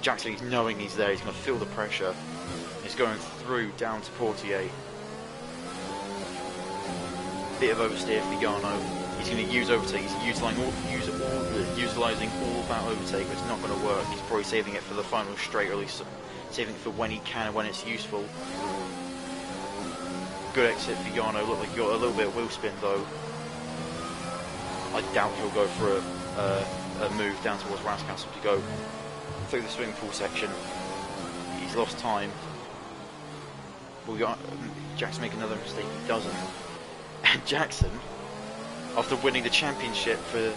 Jackson, he's knowing he's there, he's going to feel the pressure. He's going through down to Portier. Bit of oversteer for Yano. He's going to use overtake. He's utilising all of that overtake, but it's not going to work. He's probably saving it for the final straight, or at least saving it for when he can and when it's useful. Good exit for Yano. Looked like he got a little bit of wheel spin though. I doubt he'll go for a move down towards Raskastle to go through the swimming pool section. He's lost time. We got Jackson make another mistake. He doesn't. And Jackson, after winning the championship for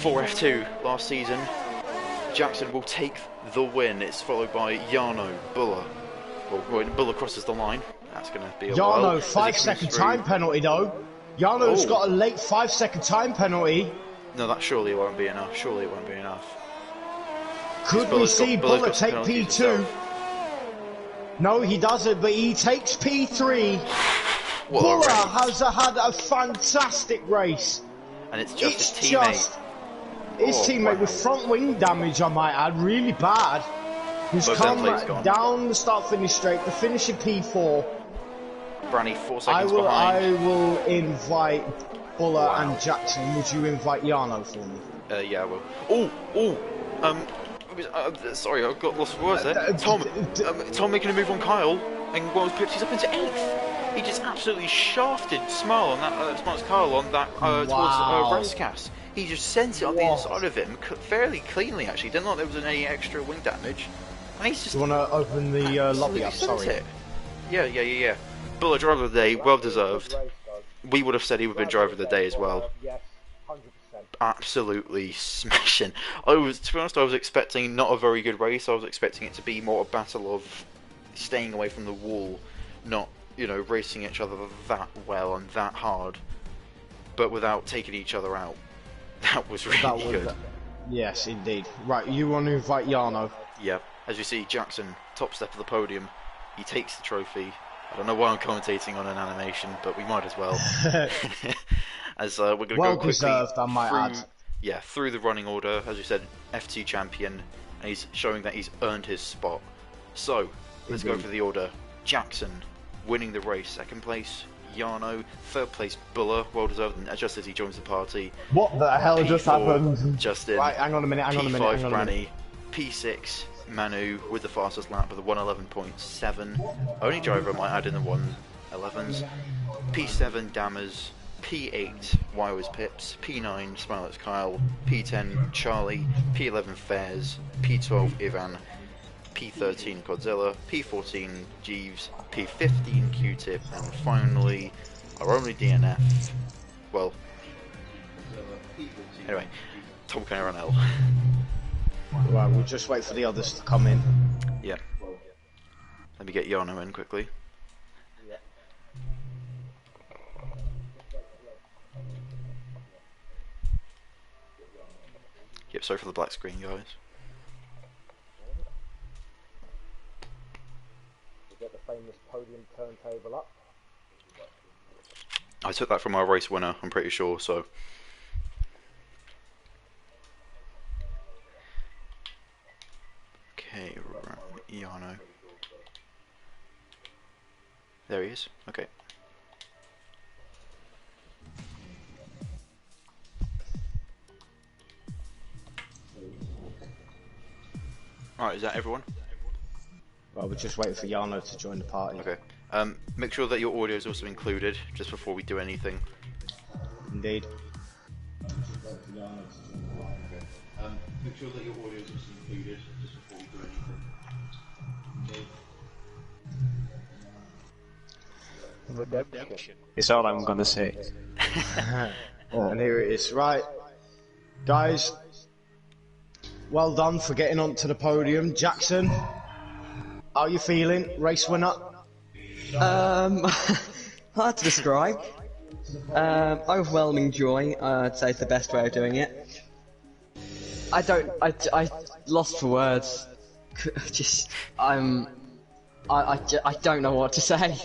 F2 last season, Jackson will take the win. It's followed by Yano, Buller. Well, Buller crosses the line. That's going to be a Yano, while. 5-second time penalty though. Yano's got a late 5-second time penalty. No, that surely won't be enough. Surely it won't be enough. Could we see Buller take P2? No, he doesn't, but he takes P3. What a Buller race! has had a fantastic race. And it's just his It's teammate. just his Oh, teammate with wow. front wing damage, I might add, really bad. Who's Both come end plates gone. down the start-finish straight, the finish in P4. Branny 4 seconds behind. I will invite Buller Wow. and Jackson. Would you invite Yarno for me? Yeah, I will. Sorry, I got lost for words there. Tom making a move on Kyle, and Wells pips he's up into 8th. He just absolutely shafted Smile on that, Smile's Kyle on that, towards Racecast. He just sent it on the inside of him, fairly cleanly actually. Didn't look like there was any extra wing damage. And he's just... Do you want to open the lobby up? Sorry. It. Yeah. Buller driver of the day, well deserved. We would have said he would have been driver of the day as well. Yes, 100%. Absolutely smashing. To be honest, I was expecting not a very good race. I was expecting it to be more a battle of staying away from the wall, not, racing each other that well and that hard, but without taking each other out. That was really good. Yes, indeed. Right, you want to invite Yarno? Yeah. As you see, Jackson, top step of the podium. He takes the trophy. I don't know why I'm commentating on an animation, but we might as well. As we're going to go quickly deserved, I might add. Yeah, through the running order. As we said, F2 champion, and he's showing that he's earned his spot. So, let's go for the order. Jackson, winning the race, 2nd place. Yarno, 3rd place. Buller, well deserved, and just as he joins the party. What the hell P4, just happened? Justin. Right, hang on a minute, P5, Branny. P6, Manu with the fastest lap with a 111.7. Only driver I might add in the 111s. P7, Dammers. P8, Wires Pips. P9, Smilex Kyle. P10, Charlie. P11, Fairs. P12, Ivan. P13, Godzilla. P14, Jeeves. P15, Q-Tip. And finally, our only DNF. Well, anyway, Tom L. Right, we'll just wait for the others to come in. Yeah. Let me get Yarno in quickly. Yep, sorry for the black screen, guys. We'll get the famous podium turntable up. I took that from our race winner, I'm pretty sure, so... Okay, Yarno. There he is, okay. Alright, is that everyone? Well, we're just waiting for Yarno to join the party. Okay. Make sure that your audio is also included, just before we do anything. Indeed. Make sure that your audio is also included, just before we do anything. Redemption is all I'm gonna say. And here it is. Right, guys, well done for getting onto the podium. Jackson, how are you feeling? Race winner? Hard to describe. Overwhelming joy, I'd say is the best way of doing it. I lost for words. I don't know what to say.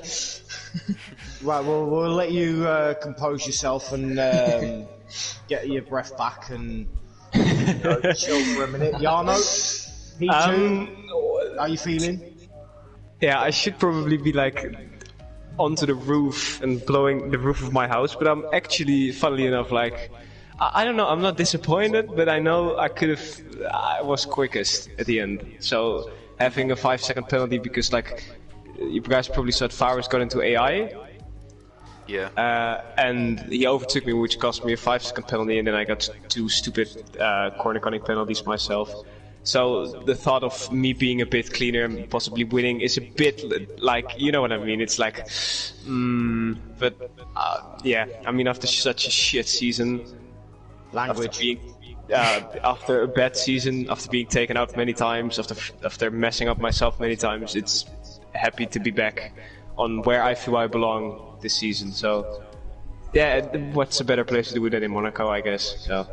Right, well, we'll let you compose yourself and get your breath back and chill for a minute. Yarno, P2, how are you feeling? Yeah, I should probably be like onto the roof and blowing the roof of my house, but I'm actually, funnily enough, like I don't know, I'm not disappointed, but I know I was quickest at the end. So having a 5-second penalty because, like, you guys probably saw Faris got into AI. Yeah. And he overtook me, which cost me a 5-second penalty, and then I got 2 stupid corner cutting penalties myself. So the thought of me being a bit cleaner and possibly winning is a bit like, you know what I mean? It's like, but yeah, I mean, after such a shit season, after a bad season, after being taken out many times, after messing up myself many times, it's happy to be back on where I feel I belong this season. So yeah, what's a better place to do than in Monaco, I guess. So.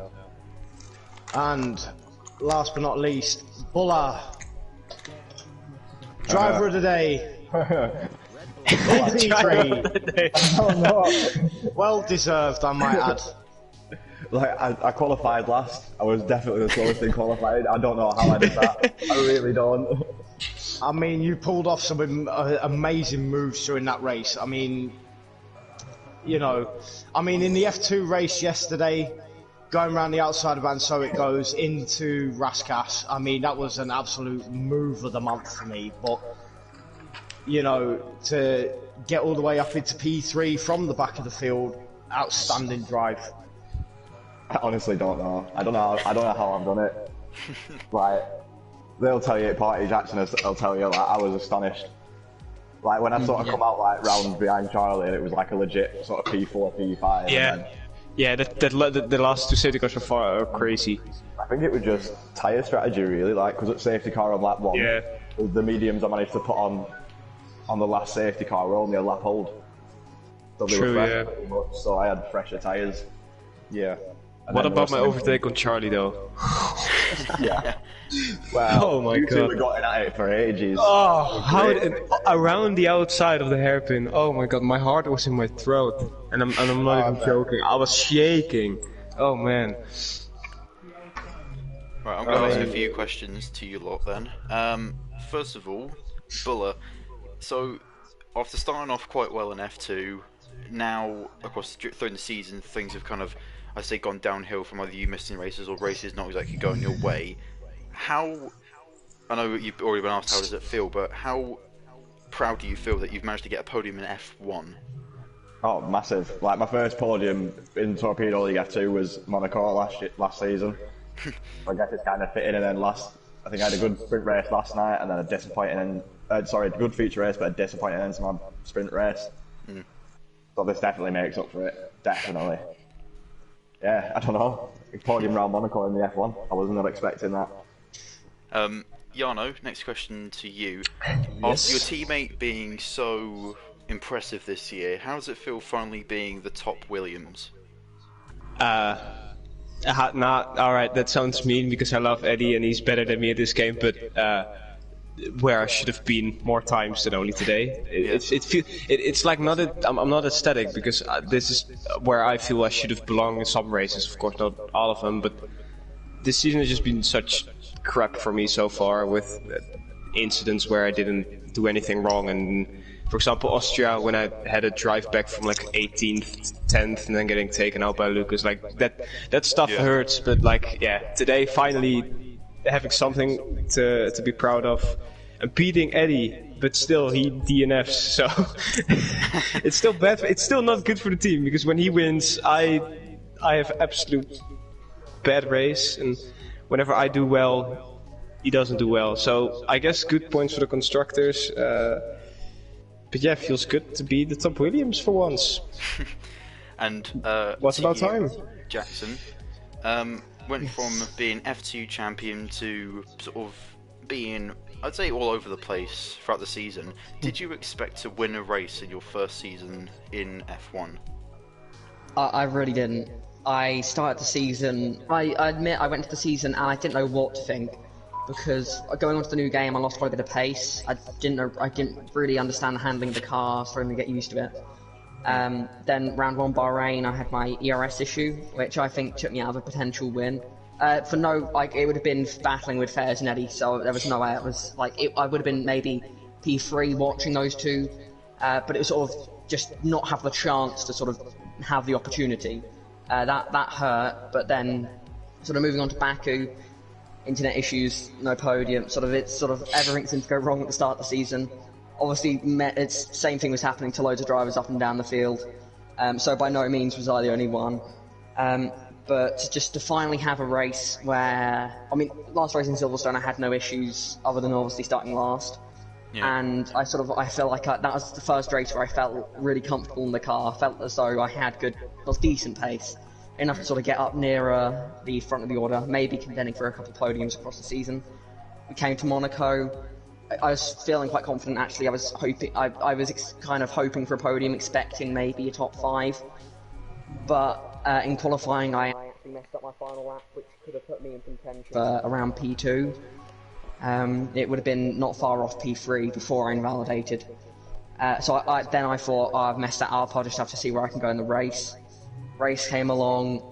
And last but not least, Buller, driver of the day. P3. Oh no. Well deserved, I might add. Like, I qualified last. I was definitely the slowest in qualifying. I don't know how I did that. I really don't. I mean, you pulled off some amazing moves during that race. I mean, you know, in the F2 race yesterday, going around the outside of and so it goes into Raskas. I mean, that was an absolute move of the month for me. But, you know, to get all the way up into P3 from the back of the field, outstanding drive. I honestly don't know. I don't know how I've done it. Like, they'll tell you at Party Jackson, they'll tell you, like, I was astonished. Like, when I sort of come out, like, round behind Charlie, and it was like a legit sort of P4, P5. Yeah. And then, Yeah, the last two safety cars are crazy. I think it was just tyre strategy, really, like, because at safety car on lap 1, Yeah. the mediums I managed to put on the last safety car were only a lap old. So they True, were fresh yeah. pretty much, so I had fresher tyres. Yeah. And What then about my there was overtake on Charlie though? Yeah. Well, Oh my you two God. were going at it for ages. Oh, how around the outside of the hairpin. Oh my God, my heart was in my throat, and I'm not even joking. I was shaking. Oh man. Right, I'm going to ask a few questions to you lot then. First of all, Buller. So, after starting off quite well in F2, now across through the season, things have kind of, I say, gone downhill from either you missing races or races not exactly going your way. How, I know you've already been asked how does it feel, but how proud do you feel that you've managed to get a podium in F1? Oh, massive. Like, my first podium in Torpedo League F2 was Monaco last season. I guess it's kind of fitting, and then I think I had a good sprint race last night, and then a good feature race, but a disappointing end to my sprint race. So this definitely makes up for it. Definitely. Yeah, I don't know. Podium round Monaco in the F1. I was not expecting that. Jarno, next question to you. Yes. After your teammate being so impressive this year, how does it feel finally being the top Williams? Alright, that sounds mean because I love Eddie and he's better than me at this game, but where I should have been more times than only today. It's like I'm not ecstatic because this is where I feel I should have belonged in some races, of course not all of them, but this season has just been such crap for me so far with incidents where I didn't do anything wrong, and for example Austria, when I had a drive back from like 18th, 10th and then getting taken out by Lucas, like that stuff hurts, but like today finally having something to be proud of and beating Eddie, but still he DNFs, so it's still bad. It's still not good for the team because when he wins, I have absolute bad race, and whenever I do well, he doesn't do well. So I guess good points for the constructors. But yeah, feels good to be the top Williams for once. And what's about time? Jackson went from being F2 champion to sort of being, I'd say, all over the place throughout the season. Did you expect to win a race in your first season in F1? I really didn't. I started the season, I admit I went to the season and I didn't know what to think, because going on to the new game I lost quite a bit of pace. I didn't really understand the handling of the car, starting to get used to it. Then round 1 Bahrain I had my ERS issue, which I think took me out of a potential win. It would have been battling with Fairs and Eddie, so there was no way. It was like, I would have been maybe P3 watching those two, but it was sort of just not have the chance to sort of have the opportunity. That hurt, but then sort of moving on to Baku, internet issues, no podium, everything seemed to go wrong at the start of the season. Obviously, it's same thing was happening to loads of drivers up and down the field, so by no means was I the only one. But just to finally have a race where, last race in Silverstone I had no issues other than obviously starting last. Yeah. And I felt like that was the first race where I felt really comfortable in the car. I felt as though I had decent pace, enough to sort of get up nearer the front of the order, maybe contending for a couple of podiums across the season. We came to Monaco. I was feeling quite confident actually. I was kind of hoping for a podium, expecting maybe a top 5. But in qualifying I actually messed up my final lap, which could have put me in contention for around P2. It would have been not far off P3 before I invalidated. So then I thought, oh, I've messed that up, I'll just have to see where I can go in the race. Race came along,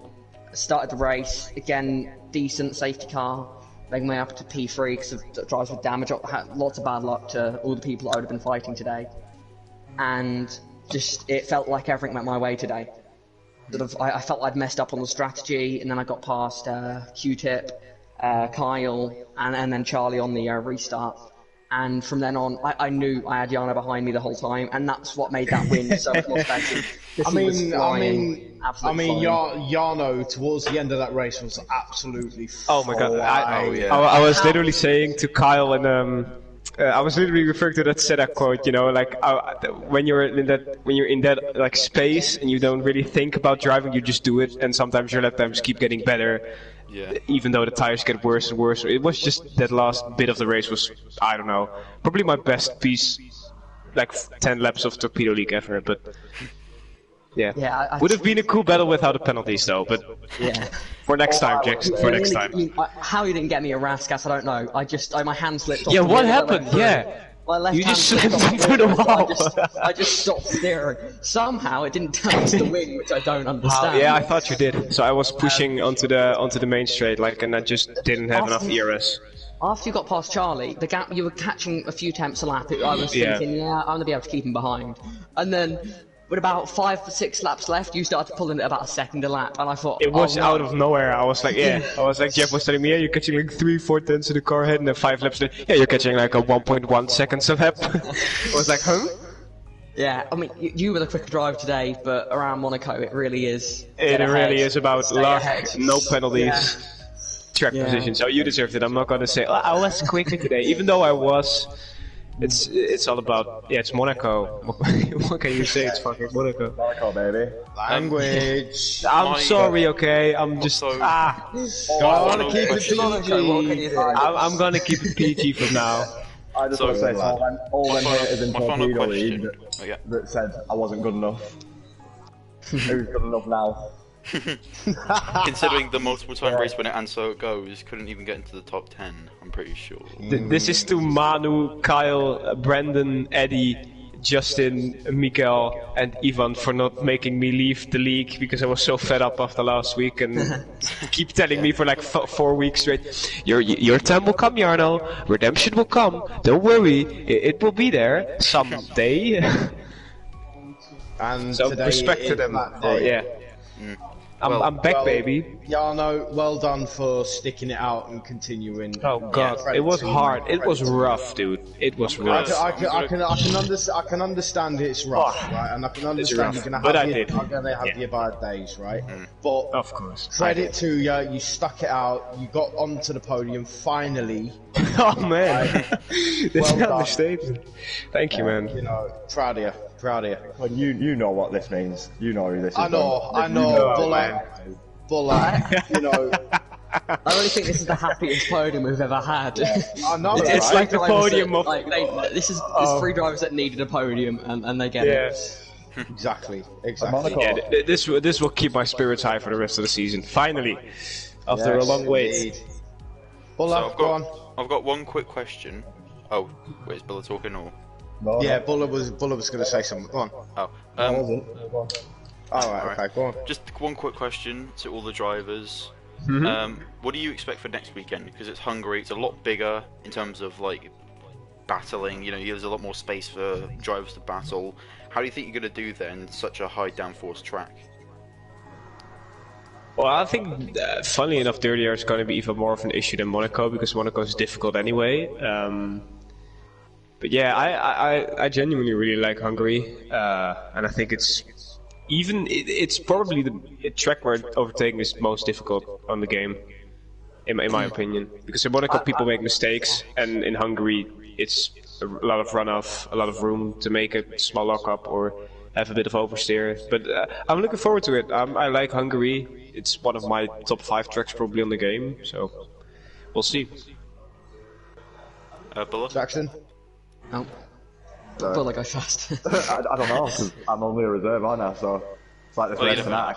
started the race, again, decent safety car, making my way up to P3 because the drivers with damage. I had lots of bad luck to all the people I would have been fighting today. And just, it felt like everything went my way today. I felt I'd messed up on the strategy, and then I got past Q-Tip, Kyle, and then Charlie on the restart. And from then on, I knew I had Yana behind me the whole time, and that's what made that win so much more special. I mean, Yano towards the end of that race was absolutely. Oh my god! yeah. I was literally saying to Kyle, and I was literally referring to that Seda quote. You know, like when you're in that like space and you don't really think about driving, you just do it, and sometimes your lap times keep getting better. Yeah. Even though the tires get worse and worse, it was just that last bit of the race was, I don't know, probably my best piece, like 10 laps of Torpedo League ever. But yeah, would have been a cool battle without the penalties though. But yeah, for next time, Jackson. For next time. How you didn't get me a Raskas, I don't know. My hand slipped off. Yeah, what happened? Yeah. My left you hand just slammed into the wall. I just stopped steering. Somehow it didn't turn to the wing, which I don't understand. Yeah, I thought you did. So I was pushing onto the main straight, like, and I just didn't have enough ERS. After you got past Charlie, the gap you were catching a few temps a lap. I was thinking, I'm gonna be able to keep him behind. And then, with about 5 or 6 laps left, you started pulling it about a second a lap, and I thought it was out of nowhere. I was like, Jeff was telling me, yeah, you're catching like 3-4 tenths of the car ahead, and then 5 laps later, yeah, you're catching like a 1.1 seconds a lap. I was like, huh? Yeah, I mean, you were the quicker driver today, but around Monaco, it really is. It really is about luck, no penalties. Yeah. Track position, so you deserved it. I'm not gonna say, I was quicker today, even though I was. It's all about, it's Monaco. What can you say? It's fucking Monaco. Monaco, baby. Language. I'm sorry, okay? I'm just Go on and keep it PG. What can you do? I'm gonna keep it PG from now. I just want to say, all them haters in Torpedo League that said I wasn't good enough. Who's good enough now? Considering the multiple time race winner and so it goes, couldn't even get into the top 10, I'm pretty sure. This is to Manu, Kyle, Brandon, Eddie, Justin, Mikael, and Ivan for not making me leave the league because I was so fed up after last week and keep telling me for like 4 weeks straight, your time will come, Jarno, redemption will come, don't worry, it will be there someday. And so today respect to them. Yeah. I'm back, baby. Yarno, well done for sticking it out and continuing. Oh god, it was hard. It was rough, dude. It was rough. I can understand it's rough, right? And I can understand you're gonna have your bad days, right? But of course, credit to you, you stuck it out. You got onto the podium finally. Oh man, that's an Well done. understatement. Thank you, man. You know, proud of you. Proud of you. Well, you know what this means. You know who this is. I know, Buller, you know. I really think this is the happiest podium we've ever had. I know, It's like the podium of... This is 3 drivers that needed a podium, and they get it. Exactly. Yeah, this will keep my spirits high for the rest of the season. Finally, after a long wait. Buller, go on. I've got one quick question. Oh, wait, is Buller talking or? No, Yeah, Buller was going to say something. Go on. Oh, Alright, okay, go on. just one quick question to all the drivers. What do you expect for next weekend? Because it's Hungary, it's a lot bigger in terms of like battling. You know, there's a lot more space for drivers to battle. How do you think you're going to do there in such a high downforce track? Well, I think, funnily enough, Dirty Air is going to be even more of an issue than Monaco because Monaco is difficult anyway. But yeah, I genuinely really like Hungary, and I think it's probably the track where overtaking is most difficult on the game, in my opinion. Because in Monaco people make mistakes, and in Hungary it's a lot of runoff, a lot of room to make a small lockup or have a bit of oversteer. But I'm looking forward to it. I like Hungary. It's one of my top 5 tracks probably on the game, so we'll see. Buller? Jackson? Oh. Buller goes fast. I don't know, because I'm only a reserve, aren't I? So it's like this race tonight.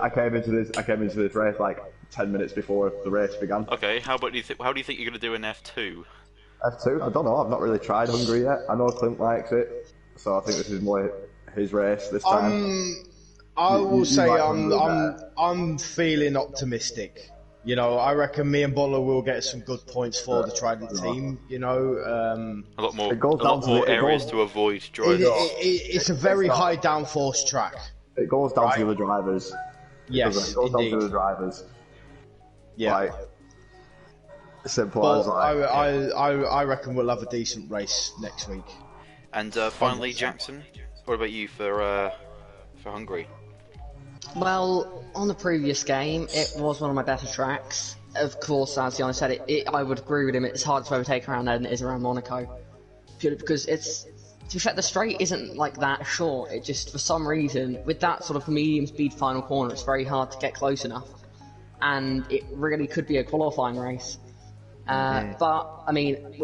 I came into this race like 10 minutes before the race began. Okay, how do you think you're going to do in F2? F2? I don't know. I've not really tried Hungary yet. I know Clint likes it, so I think this is more his race this time. I will say like Hungary better. I'm feeling optimistic. You know, I reckon me and Bola will get some good points for the Trident team. You know, A lot more, It goes down to the- it areas goes- to avoid driving. it's a very high downforce track. It goes down to the drivers. Yes, It goes down to indeed. the drivers. Yeah. Like, simple But as like. I reckon we'll have a decent race next week. And finally, Jackson, what about you for Hungary? Well, on the previous game, it was one of my better tracks. Of course, as Jan said, I would agree with him. It's harder to overtake around there than it is around Monaco, purely because it's. To be fair, the straight isn't like that short. It just, for some reason, with that sort of medium speed final corner, it's very hard to get close enough, and it really could be a qualifying race. But I mean,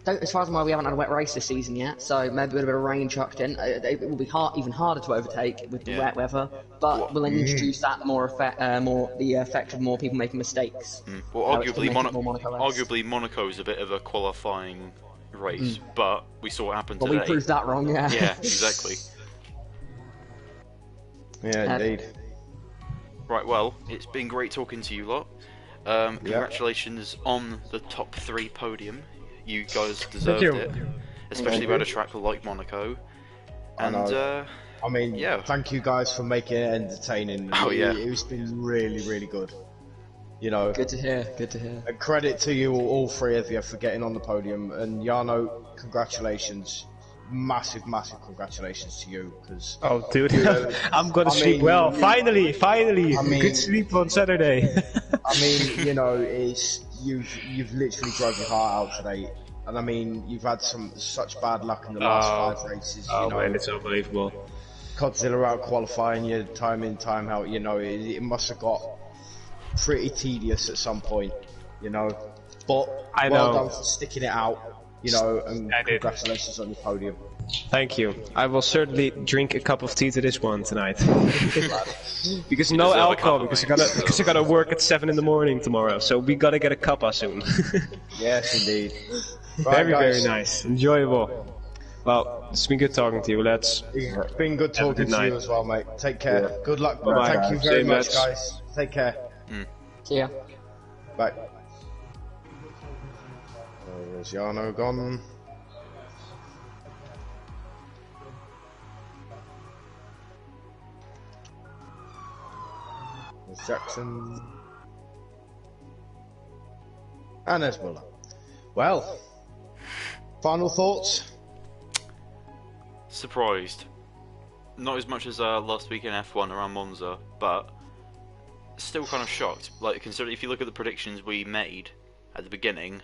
as far as I'm aware, we haven't had a wet race this season yet, so maybe with a bit of rain chucked in, it will be even harder to overtake with the wet weather. But we'll introduce that the effect of more people making mistakes. Well, which can make it more Monaco-esque. arguably Monaco is a bit of a qualifying race, but we saw what happened But today. we proved that wrong, yeah. Yeah, exactly. Yeah, indeed. Right, well, it's been great talking to you lot. Congratulations on the top 3 podium. You guys deserved you. it, especially about a track like Monaco. And I mean, yeah. thank you guys for making it entertaining. Oh, yeah. It's been really, really good. You know, Good to hear. Good to hear. and credit to you, all 3 of you, for getting on the podium. And Jarno, congratulations. Massive, massive congratulations to you. Cause, Oh, dude, I'm gonna I sleep mean, well. Finally, I mean- good sleep on Saturday. I mean, you know, you've literally drove your heart out today. And I mean, you've had such bad luck in the last 5 races. Oh You know, man, it's unbelievable. Godzilla out qualifying you time in, time out. You know, it must have got pretty tedious at some point. You know, but I well know. done for sticking it out. You know, and I did. congratulations on the podium. Thank you. I will certainly drink a cup of tea to this one tonight. Because no deserve a alcohol, cup, because mate. I gotta work at 7 in the morning tomorrow, so we gotta get a cuppa soon. Yes, indeed. Right, Very guys, nice. Enjoyable. Well, it's been good talking to you, lads. It's been good Have a talking good to you night. as well, mate. Take care. Yeah. Good luck. Bye-bye. Thank you very Same, much, lads. guys. Take care. See ya. Bye. There's Jarno gone. There's Jackson. And there's Muller. Well, final thoughts? surprised. Not as much as last week in F1 around Monza, but still kind of shocked. Like, considering if you look at the predictions we made at the beginning,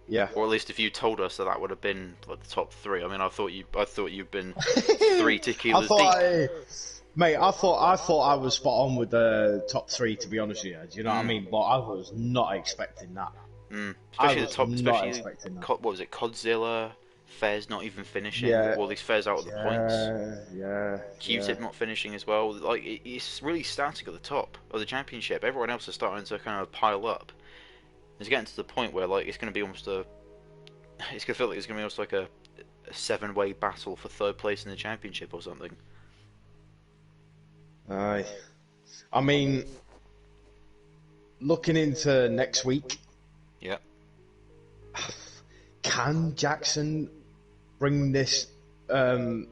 Yeah. or at least if you told us that would have been like the top three. I mean, I thought you'd been 3 tequilas deep. I thought I was spot on with the top 3, to be honest with you. Do you know what I mean? But I was not expecting that. Especially I the top, was not especially expecting that. what was it? Codzilla, Fez not even finishing. Yeah. All these Fez out of the points. Yeah. Q-Tip not finishing as well. Like it's really static at the top of the championship. Everyone else is starting to kind of pile up. It's getting to the point where like it's going to be almost it's going to feel like it's going to be almost like a 7-way battle for 3rd place in the championship or something. Aye. I mean, looking into next week, Yeah. can Jackson bring this amount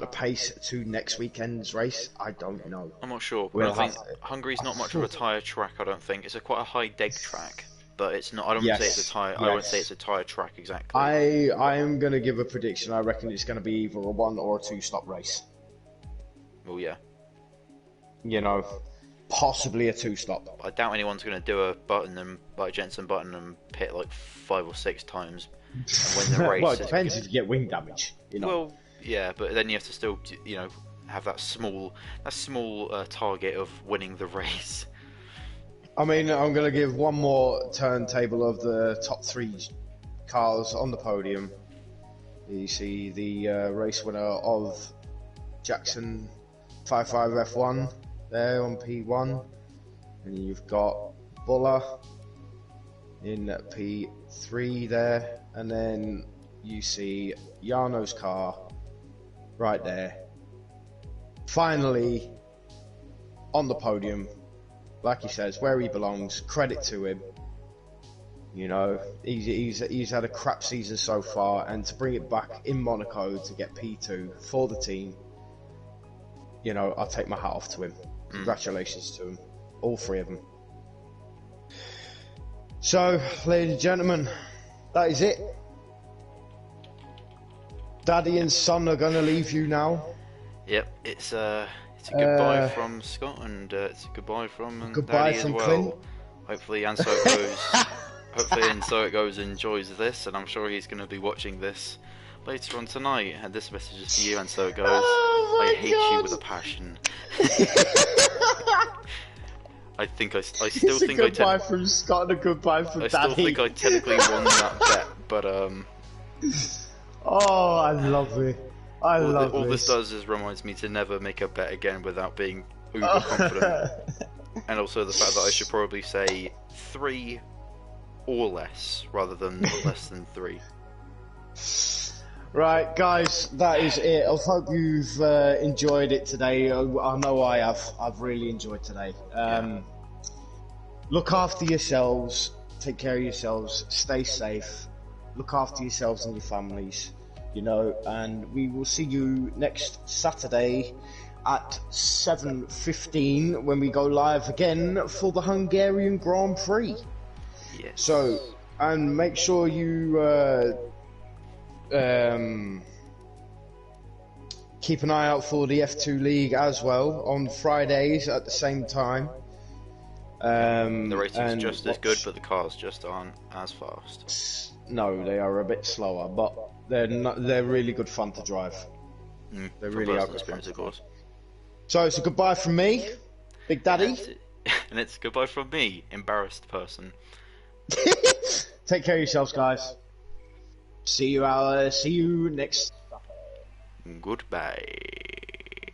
of pace to next weekend's race? I don't know. I'm not sure. But We'll I think have to- Hungary's not much of a tyre track. I don't think it's quite a high deg track, but it's not. I don't Yes, say it's a tyre. I won't yes. say it's a tyre track exactly. I am going to give a prediction. I reckon it's going to be either a 1 or a 2 stop race. Well, yeah. You know, possibly a 2 stop. I doubt anyone's going to do a button and like Jensen button and pit like 5 or 6 times and win the race. Well, it depends if you get wing damage. You know. Well, yeah, but then you have to still, have that small target of winning the race. I mean, I'm going to give one more turntable of the top 3 cars on the podium. You see the race winner of Jackson 55 F1 there on P1. And you've got Buller in P3. 3 there, and then you see Jarno's car right there. Finally on the podium, like he says, where he belongs. Credit to him. You know, he's had a crap season so far, and to bring it back in Monaco to get P2 for the team, you know, I'll take my hat off to him. Congratulations to him, all 3 of them. So, ladies and gentlemen, that is it. Daddy and son are going to leave you now. Yep, it's a goodbye from Scott, and it's a goodbye from goodbye Daddy from as well. Clint. Hopefully, and so it goes. Hopefully, and so it goes. Enjoys this, and I'm sure he's going to be watching this later on tonight. And this message is for you, and so it goes. Oh my I hate God. you with a passion. I still think I goodbye from Scott and a goodbye from I Daddy. still think I technically won that bet, but Oh, I love it. all this does is reminds me to never make a bet again without being overconfident. And also the fact that I should probably say 3 or less rather than less than 3. Right, guys, that is it. I hope you've enjoyed it today. I know I have. I've really enjoyed today. Look after yourselves. Take care of yourselves. Stay safe. Look after yourselves and your families. You know, and we will see you next Saturday at 7:15 when we go live again for the Hungarian Grand Prix. Yes. So, and make sure you keep an eye out for the F2 League as well on Fridays at the same time. The rating's just as good, but the cars just aren't as fast. No, they are a bit slower, but they're really good fun to drive. They really are good fun experience, of course. So it's a goodbye from me, Big Daddy. And it's goodbye from me, embarrassed person. Take care of yourselves, guys. See you next. Goodbye.